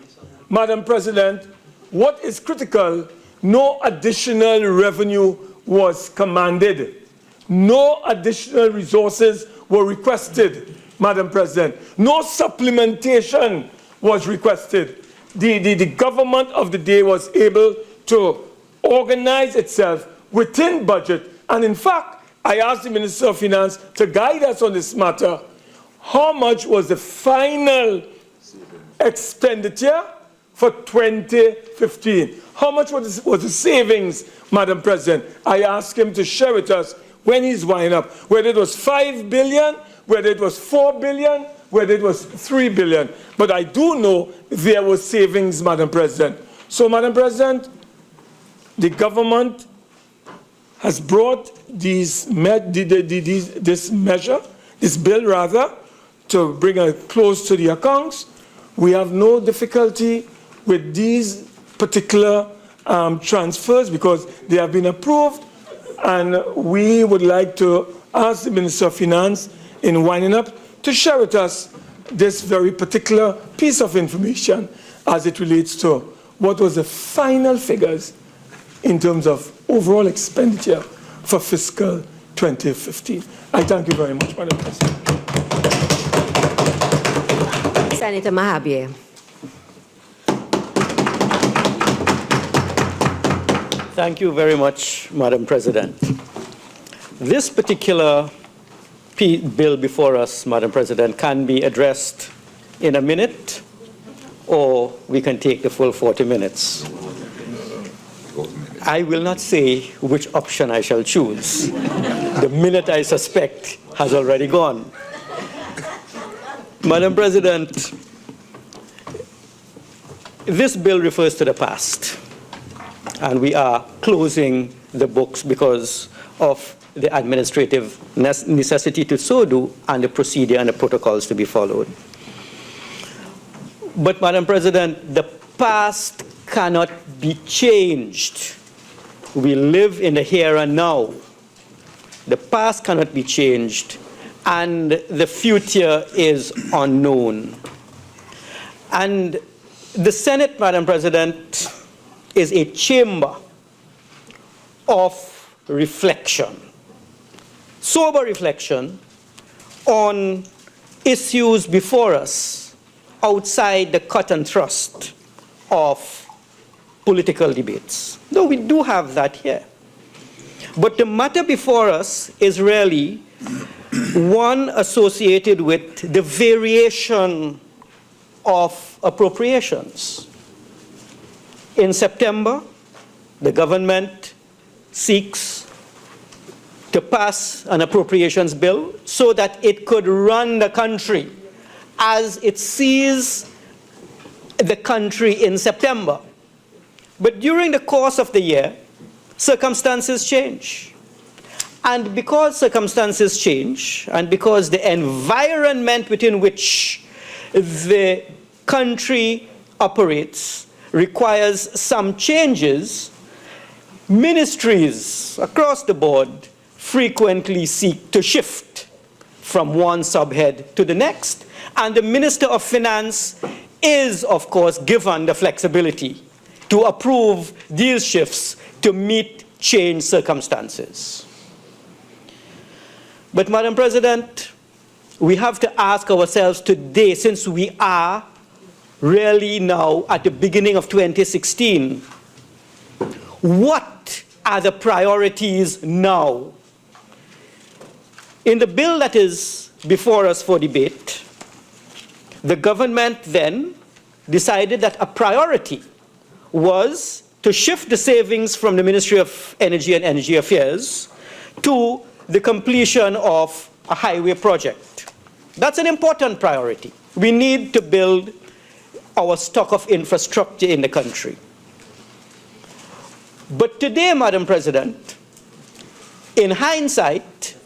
Madam President, what is critical, no additional revenue was commanded. No additional resources were requested, Madam President. No supplementation was requested. The government of the day was able to organize itself within budget. And in fact, I asked the Minister of Finance to guide us on this matter. How much was the final expenditure for 2015? How much was the savings, Madam President? I asked him to share with us when he's winding up, whether it was $5 billion, whether it was $4 billion, whether it was $3 billion. But I do know there was savings, Madam President. So, Madam President, the government has brought this bill, to bring it close to the accounts. We have no difficulty with these particular transfers because they have been approved, and we would like to ask the Minister of Finance in winding up to share with us this very particular piece of information as it relates to what was the final figures in terms of overall expenditure for fiscal 2015. I thank you very much, Madam President. Senator Mahabir. Thank you very much, Madam President. This particular bill before us, Madam President, can be addressed in a minute, or we can take the full 40 minutes. I will not say which option I shall choose. The minute, I suspect, has already gone. Madam President, this bill refers to the past, and we are closing the books because of the administrative necessity to so do and the procedure and the protocols to be followed. But, Madam President, the past cannot be changed. We live in the here and now. The past cannot be changed, and the future is unknown. And the Senate, Madam President, is a chamber of reflection, sober reflection on issues before us outside the cut and thrust of political debates. Though we do have that here. But the matter before us is really one associated with the variation of appropriations. In September, the government seeks to pass an appropriations bill so that it could run the country as it sees the country in September. But during the course of the year, circumstances change. And because circumstances change, and because the environment within which the country operates requires some changes, ministries across the board frequently seek to shift from one subhead to the next. And the Minister of Finance is, of course, given the flexibility to approve these shifts to meet changed circumstances. But, Madam President, we have to ask ourselves today, since we are really now at the beginning of 2016, what are the priorities now? In the bill that is before us for debate, the government then decided that a priority was to shift the savings from the Ministry of Energy and Energy Affairs to the completion of a highway project. That's an important priority. We need to build our stock of infrastructure in the country. But today, Madam President, in hindsight,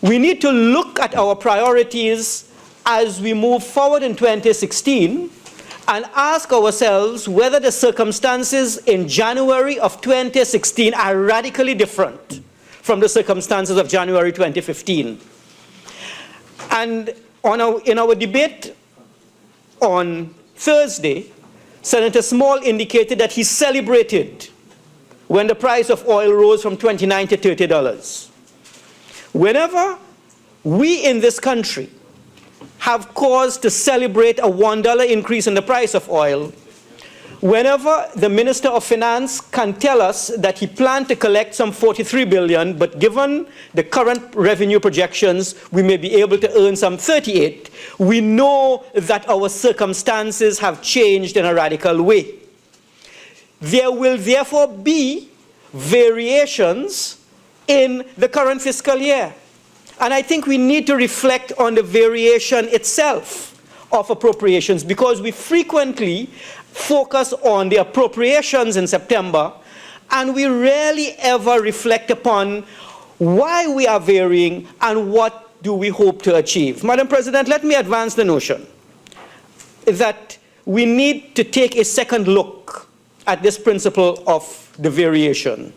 we need to look at our priorities as we move forward in 2016 and ask ourselves whether the circumstances in January of 2016 are radically different from the circumstances of January 2015. And in our debate on Thursday, Senator Small indicated that he celebrated when the price of oil rose from $29 to $30. Whenever we in this country have cause to celebrate a $1 increase in the price of oil, whenever the Minister of Finance can tell us that he planned to collect some $43 billion, but given the current revenue projections, we may be able to earn some $38, we know that our circumstances have changed in a radical way. There will therefore be variations in the current fiscal year. And I think we need to reflect on the variation itself of appropriations, because we frequently focus on the appropriations in September, and we rarely ever reflect upon why we are varying and what do we hope to achieve. Madam President, let me advance the notion that we need to take a second look at this principle of the variation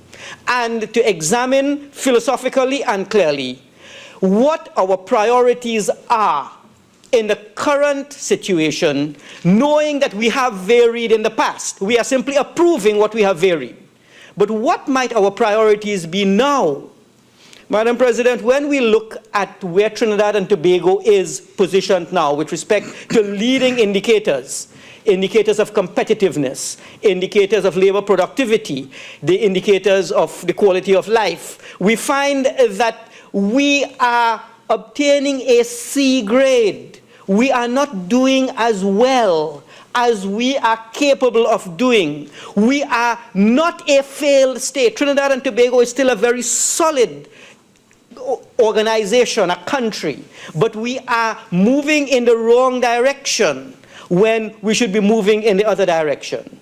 and to examine philosophically and clearly what our priorities are in the current situation, knowing that we have varied in the past. We are simply approving what we have varied. But what might our priorities be now? Madam President, when we look at where Trinidad and Tobago is positioned now with respect to leading indicators, indicators of competitiveness, indicators of labor productivity, the indicators of the quality of life, we find that we are obtaining a C grade. We are not doing as well as we are capable of doing. We are not a failed state. Trinidad and Tobago is still a very solid organization, a country, but we are moving in the wrong direction when we should be moving in the other direction.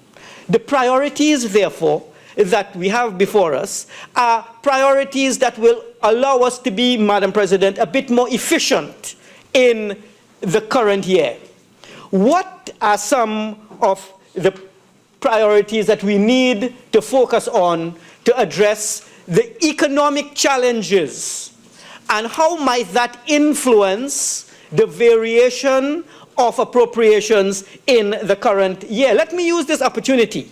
The priorities, therefore, that we have before us are priorities that will allow us to be, Madam President, a bit more efficient in the current year. What are some of the priorities that we need to focus on to address the economic challenges, and how might that influence the variation of appropriations in the current year? Let me use this opportunity,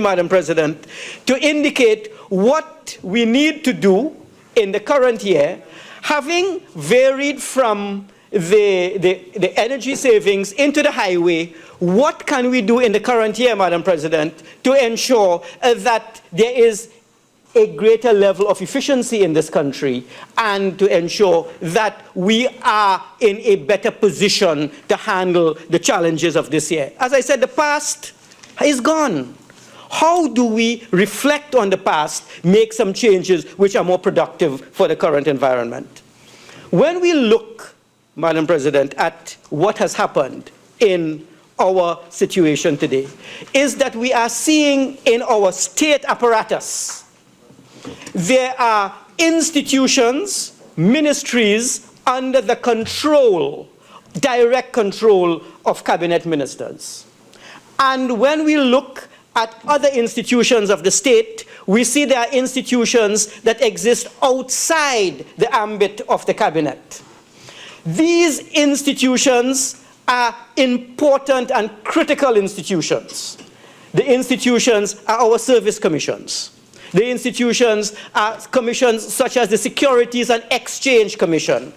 Madam President, to indicate what we need to do in the current year, having varied from the energy savings into the highway. What can we do in the current year, Madam President, to ensure that there is a greater level of efficiency in this country, and to ensure that we are in a better position to handle the challenges of this year? As I said, the past is gone. How do we reflect on the past, make some changes which are more productive for the current environment? When we look, Madam President, at what has happened in our situation today, is that we are seeing in our state apparatus, there are institutions, ministries under the control, direct control of cabinet ministers. And when we look at other institutions of the state, we see there are institutions that exist outside the ambit of the cabinet. These institutions are important and critical institutions. The institutions are our service commissions. The institutions are commissions such as the Securities and Exchange Commission.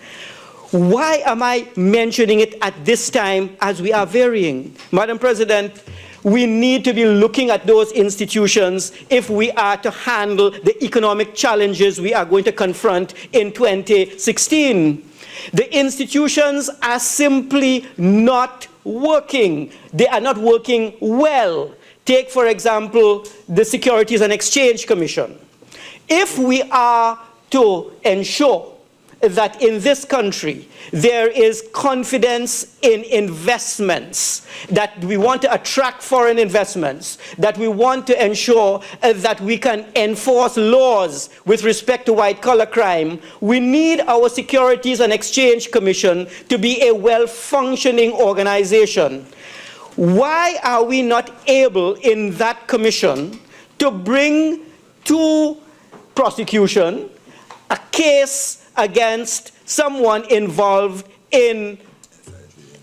Why am I mentioning it at this time as we are varying? Madam President, we need to be looking at those institutions if we are to handle the economic challenges we are going to confront in 2016. The institutions are simply not working. They are not working well. Take, for example, the Securities and Exchange Commission. If we are to ensure that in this country there is confidence in investments, that we want to attract foreign investments, that we want to ensure that we can enforce laws with respect to white-collar crime, we need our Securities and Exchange Commission to be a well-functioning organization. Why are we not able in that commission to bring to prosecution, a case against someone involved in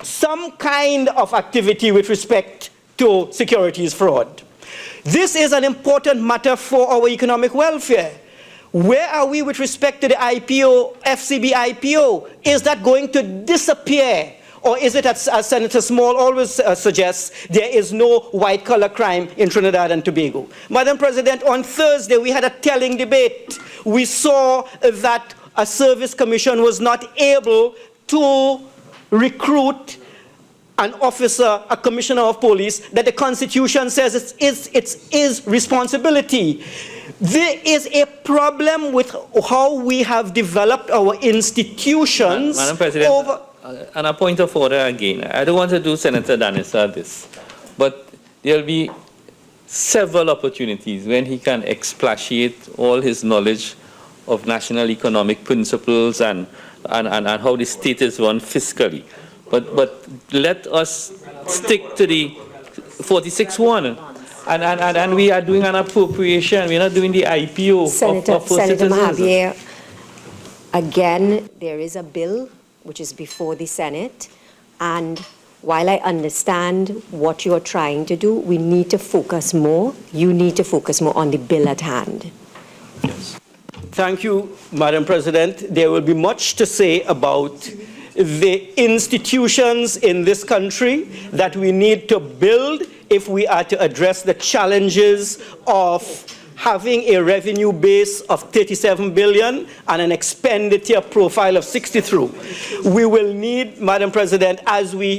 some kind of activity with respect to securities fraud. This is an important matter for our economic welfare. Where are we with respect to the IPO, FCB IPO? Is that going to disappear? Or is it, as Senator Small always suggests, there is no white-collar crime in Trinidad and Tobago? Madam President, on Thursday we had a telling debate. We saw that a service commission was not able to recruit an officer, a commissioner of police, that the Constitution says it's his responsibility. There is a problem with how we have developed our institutions. Madam President, and a point of order again. I don't want to do Senator Dhanayshar this, but there'll be several opportunities when he can expatiate all his knowledge of national economic principles and how the state is run fiscally. But let us stick to the 46-1. And we are doing an appropriation. We're not doing the IPO Senator citizens. Mahabir, again, there is a bill which is before the Senate, and while I understand what you're trying to do, we need to focus more. You need to focus more on the bill at hand. Yes. Thank you, Madam President. There will be much to say about the institutions in this country that we need to build if we are to address the challenges of having a revenue base of 37 billion and an expenditure profile of 63. We will need, Madam President, as we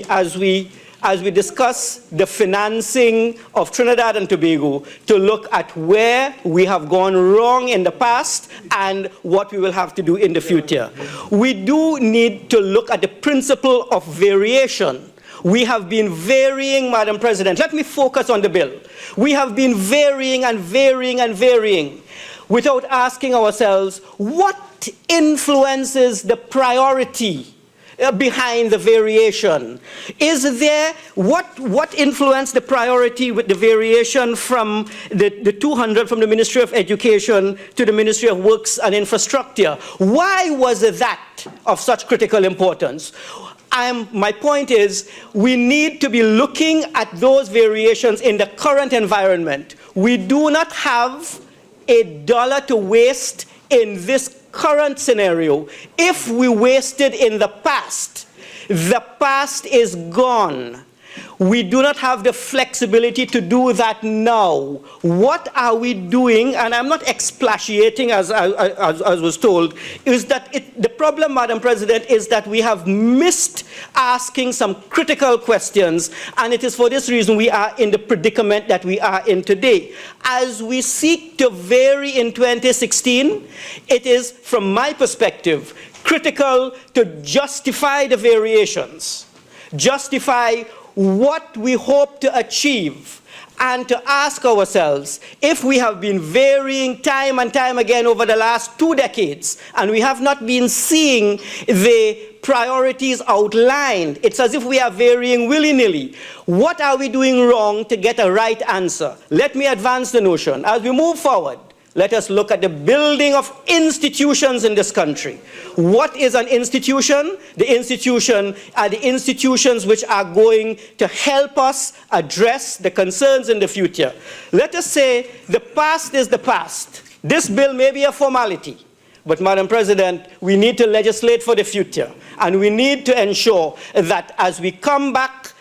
discuss the financing of Trinidad and Tobago, to look at where we have gone wrong in the past and what we will have to do in the future. We do need to look at the principle of variation. We have been varying, Madam President. Let me focus on the bill. We have been varying and varying and varying without asking ourselves what influences the priority behind the variation. Is there, what influenced the priority with the variation from the 200 from the Ministry of Education to the Ministry of Works and Infrastructure? Why was that of such critical importance? My point is, we need to be looking at those variations in the current environment. We do not have $1 to waste in this current scenario. If we wasted in the past is gone. We do not have the flexibility to do that now. What are we doing? And I'm not expatiating, as was told, is that the problem, Madam President, is that we have missed asking some critical questions, and it is for this reason we are in the predicament that we are in today. As we seek to vary in 2016, it is, from my perspective, critical to justify the variations, justify what we hope to achieve, and to ask ourselves, if we have been varying time and time again over the last 2 decades, and we have not been seeing the priorities outlined, it's as if we are varying willy-nilly. What are we doing wrong to get a right answer? Let me advance the notion. As we move forward, let us look at the building of institutions in this country. What is an institution? The institution are the institutions which are going to help us address the concerns in the future. Let us say the past is the past. This bill may be a formality, but Madam President, we need to legislate for the future, and we need to ensure that as we come back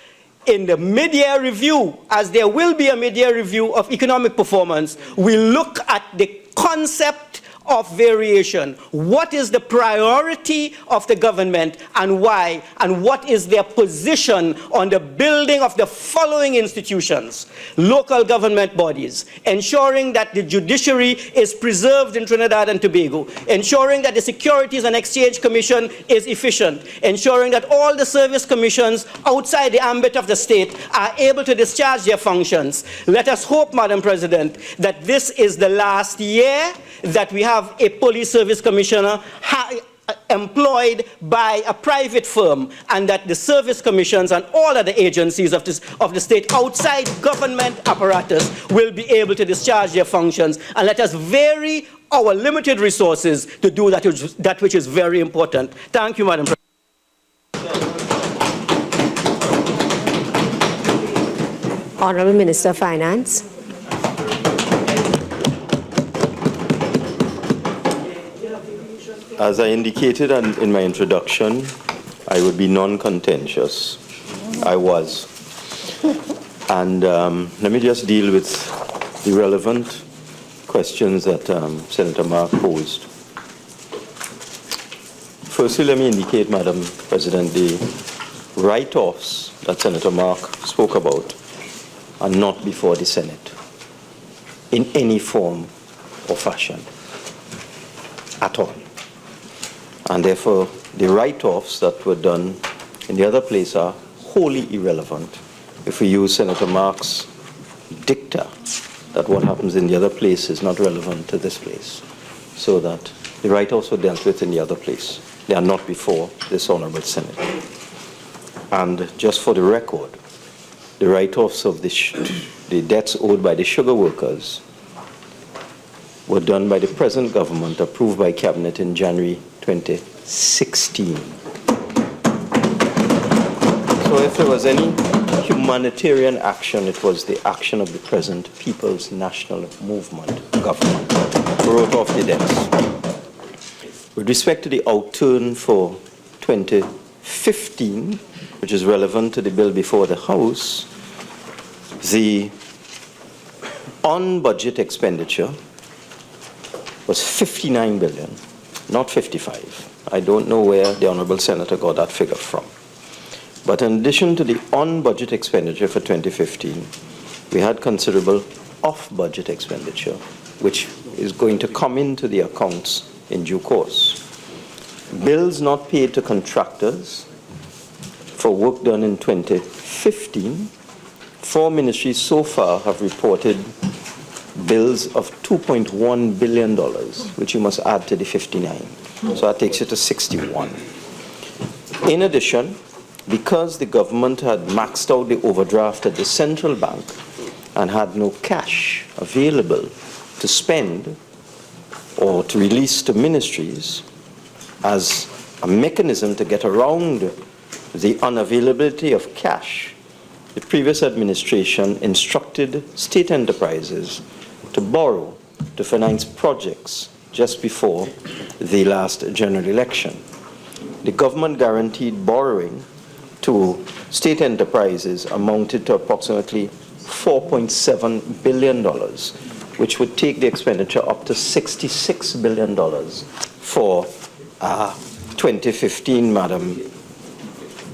in the mid-year review, as there will be a mid-year review of economic performance, we look at the concept of variation. What is the priority of the government and why? And what is their position on the building of the following institutions? Local government bodies, ensuring that the judiciary is preserved in Trinidad and Tobago, ensuring that the Securities and Exchange Commission is efficient, ensuring that all the service commissions outside the ambit of the state are able to discharge their functions. Let us hope, Madam President, that this is the last year that we have a police service commissioner employed by a private firm, and that the service commissions and all other agencies of the state outside government apparatus will be able to discharge their functions. And let us vary our limited resources to do that which is very important. Thank you, Madam President. Honourable Minister of Finance. As I indicated in my introduction, I would be non-contentious. I was. And let me just deal with the relevant questions that Senator Mark posed. Firstly, let me indicate, Madam President, the write-offs that Senator Mark spoke about are not before the Senate in any form or fashion at all. And therefore, the write-offs that were done in the other place are wholly irrelevant if we use Senator Mark's dicta that what happens in the other place is not relevant to this place, so that the write-offs were dealt with in the other place. They are not before this Honourable Senate. And just for the record, the write-offs of the debts owed by the sugar workers were done by the present government, approved by Cabinet in January 2016. So if there was any humanitarian action, it was the action of the present People's National Movement government who wrote off the debts. With respect to the outturn for 2015, which is relevant to the bill before the House, the on-budget expenditure was 59 billion, not 55. I don't know where the Honourable Senator got that figure from. But in addition to the on-budget expenditure for 2015, we had considerable off-budget expenditure, which is going to come into the accounts in due course. Bills not paid to contractors for work done in 2015, 4 ministries so far have reported bills of $2.1 billion, which you must add to the 59. So that takes you to 61. In addition, because the government had maxed out the overdraft at the central bank and had no cash available to spend or to release to ministries as a mechanism to get around the unavailability of cash, the previous administration instructed state enterprises to borrow to finance projects just before the last general election. The government guaranteed borrowing to state enterprises amounted to approximately $4.7 billion, which would take the expenditure up to $66 billion for 2015, Madam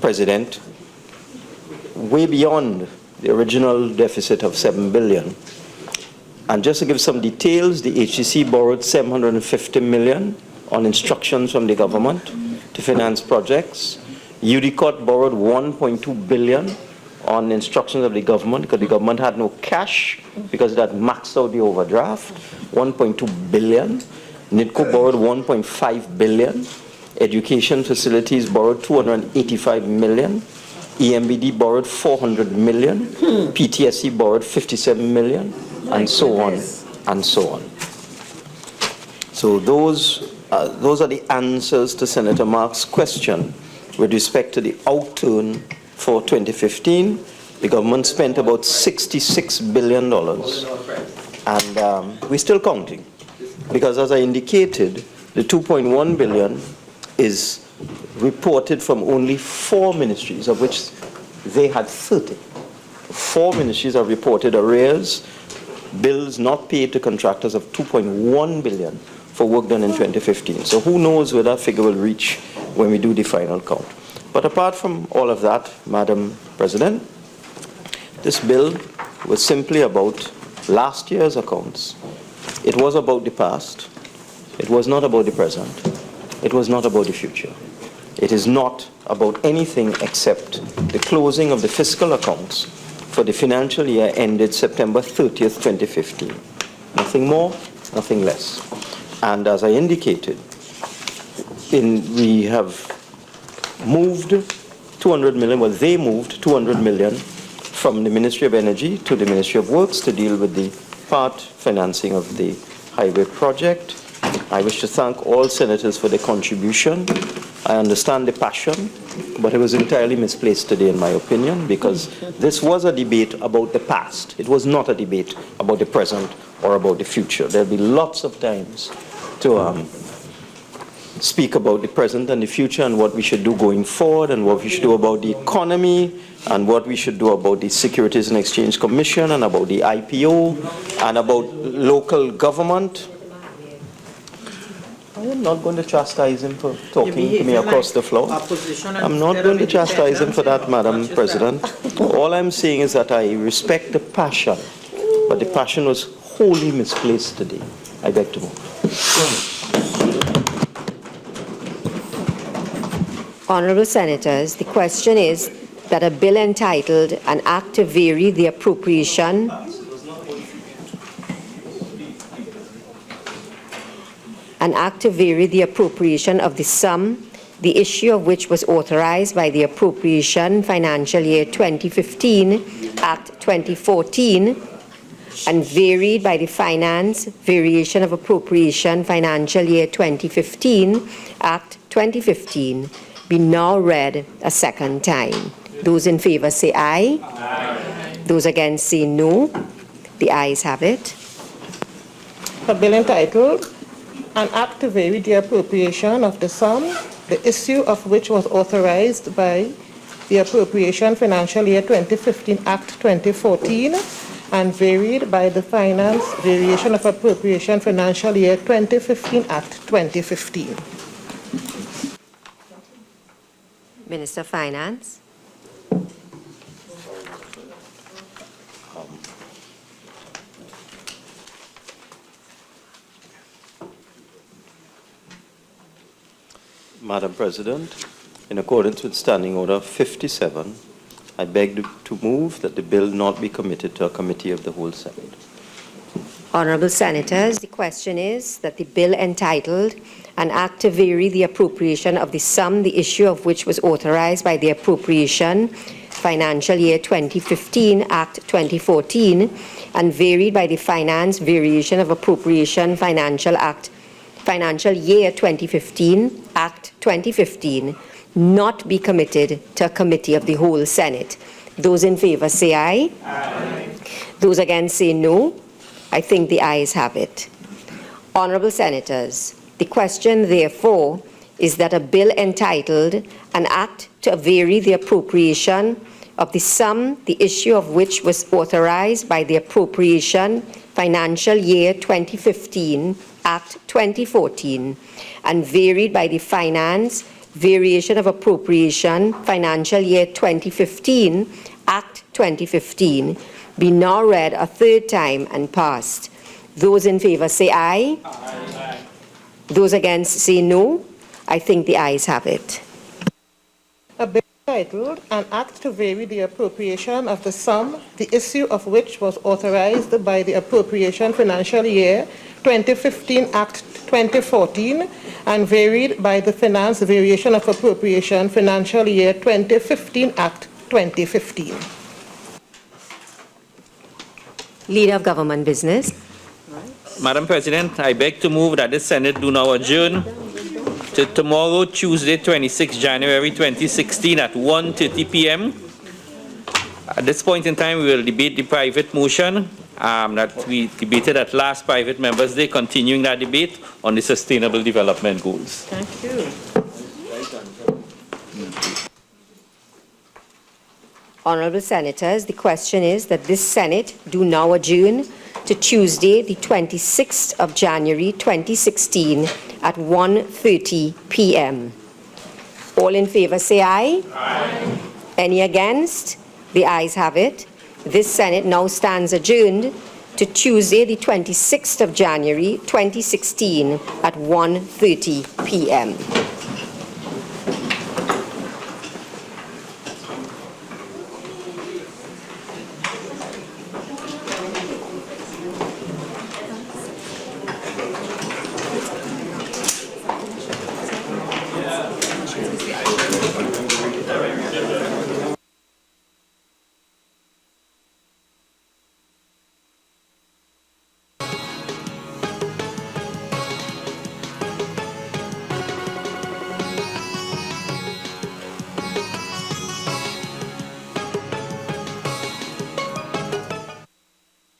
President, way beyond the original deficit of $7 billion. And just to give some details, the HCC borrowed $750 million on instructions from the government to finance projects. UDCOT borrowed $1.2 billion on instructions of the government because the government had no cash because it had maxed out the overdraft, $1.2 billion. NIDCO borrowed $1.5 billion. Education facilities borrowed $285 million. EMBD borrowed $400 million. PTSC borrowed $57 million, and so on and so on. So those are the answers to Senator Mark's question. With respect to the outturn for 2015, the government spent about $66 billion, and we're still counting, because as I indicated, the $2.1 billion is reported from only 4 ministries, of which they had 30. 4 ministries have reported arrears, bills not paid to contractors of $2.1 billion for work done in 2015. So who knows where that figure will reach when we do the final count. But apart from all of that, Madam President, this bill was simply about last year's accounts. It was about the past. It was not about the present. It was not about the future. It is not about anything except the closing of the fiscal accounts for the financial year ended September 30th, 2015. Nothing more, nothing less. And as I indicated, we have moved 200 million, well, they moved 200 million from the Ministry of Energy to the Ministry of Works to deal with the part financing of the highway project. I wish to thank all senators for their contribution. I understand the passion, but it was entirely misplaced today, in my opinion, because this was a debate about the past. It was not a debate about the present or about the future. There'll be lots of times to speak about the present and the future and what we should do going forward and what we should do about the economy and what we should do about the Securities and Exchange Commission and about the IPO and about local government. I am not going to chastise him for talking to me across the floor. I'm not going to chastise him for that, Madam President. All I'm saying is that I respect the passion, but the passion was wholly misplaced today. I beg to move. Honourable Senators, the question is that a bill entitled An Act to Vary the Appropriation of the sum, the issue of which was authorized by the Appropriation Financial Year 2015 Act 2014 and varied by the Finance Variation of Appropriation Financial Year 2015 Act 2015 be now read a second time. Those in favor say aye. Aye. Those against say no. The ayes have it. A bill entitled An Act to Vary the Appropriation of the Sum, the issue of which was authorized by the Appropriation Financial Year 2015 Act 2014 and varied by the Finance Variation of Appropriation Financial Year 2015 Act 2015. Minister of Finance. Madam President, in accordance with Standing Order 57, I beg to move that the bill not be committed to a committee of the whole Senate. Honourable Senators, the question is that the bill entitled An Act to Vary the Appropriation of the Sum, the issue of which was authorized by the Appropriation Financial Year 2015 Act 2014 and varied by the Finance Variation of Appropriation Financial Year 2015 Act 2015 not be committed to a committee of the whole Senate. Those in favor say aye. Aye. Those against say no. I think the ayes have it. Honourable Senators, the question, therefore, is that a bill entitled An Act to Vary the Appropriation of the Sum, the issue of which was authorized by the Appropriation Financial Year 2015 Act 2014 and varied by the Finance Variation of Appropriation Financial Year 2015 Act 2015 be now read a third time and passed. Those in favor say aye. Aye. Those against say no. I think the ayes have it. A bill entitled An Act to Vary the Appropriation of the Sum, the issue of which was authorized by the Appropriation Financial Year 2015 Act 2014 and varied by the Finance Variation of Appropriation Financial Year 2015 Act 2015. Leader of Government Business. Madam President, I beg to move that the Senate do now adjourn to tomorrow, Tuesday, 26 January 2016 at 1:30 p.m. At this point in time, we will debate the private motion that we debated at last Private Members' Day, continuing that debate on the Sustainable Development Goals. Thank you. Honourable Senators, the question is that this Senate do now adjourn to Tuesday, the 26th of January 2016 at 1:30 p.m. All in favour say aye. Aye. Any against? The ayes have it. This Senate now stands adjourned to Tuesday, the 26th of January 2016 at 1:30 p.m.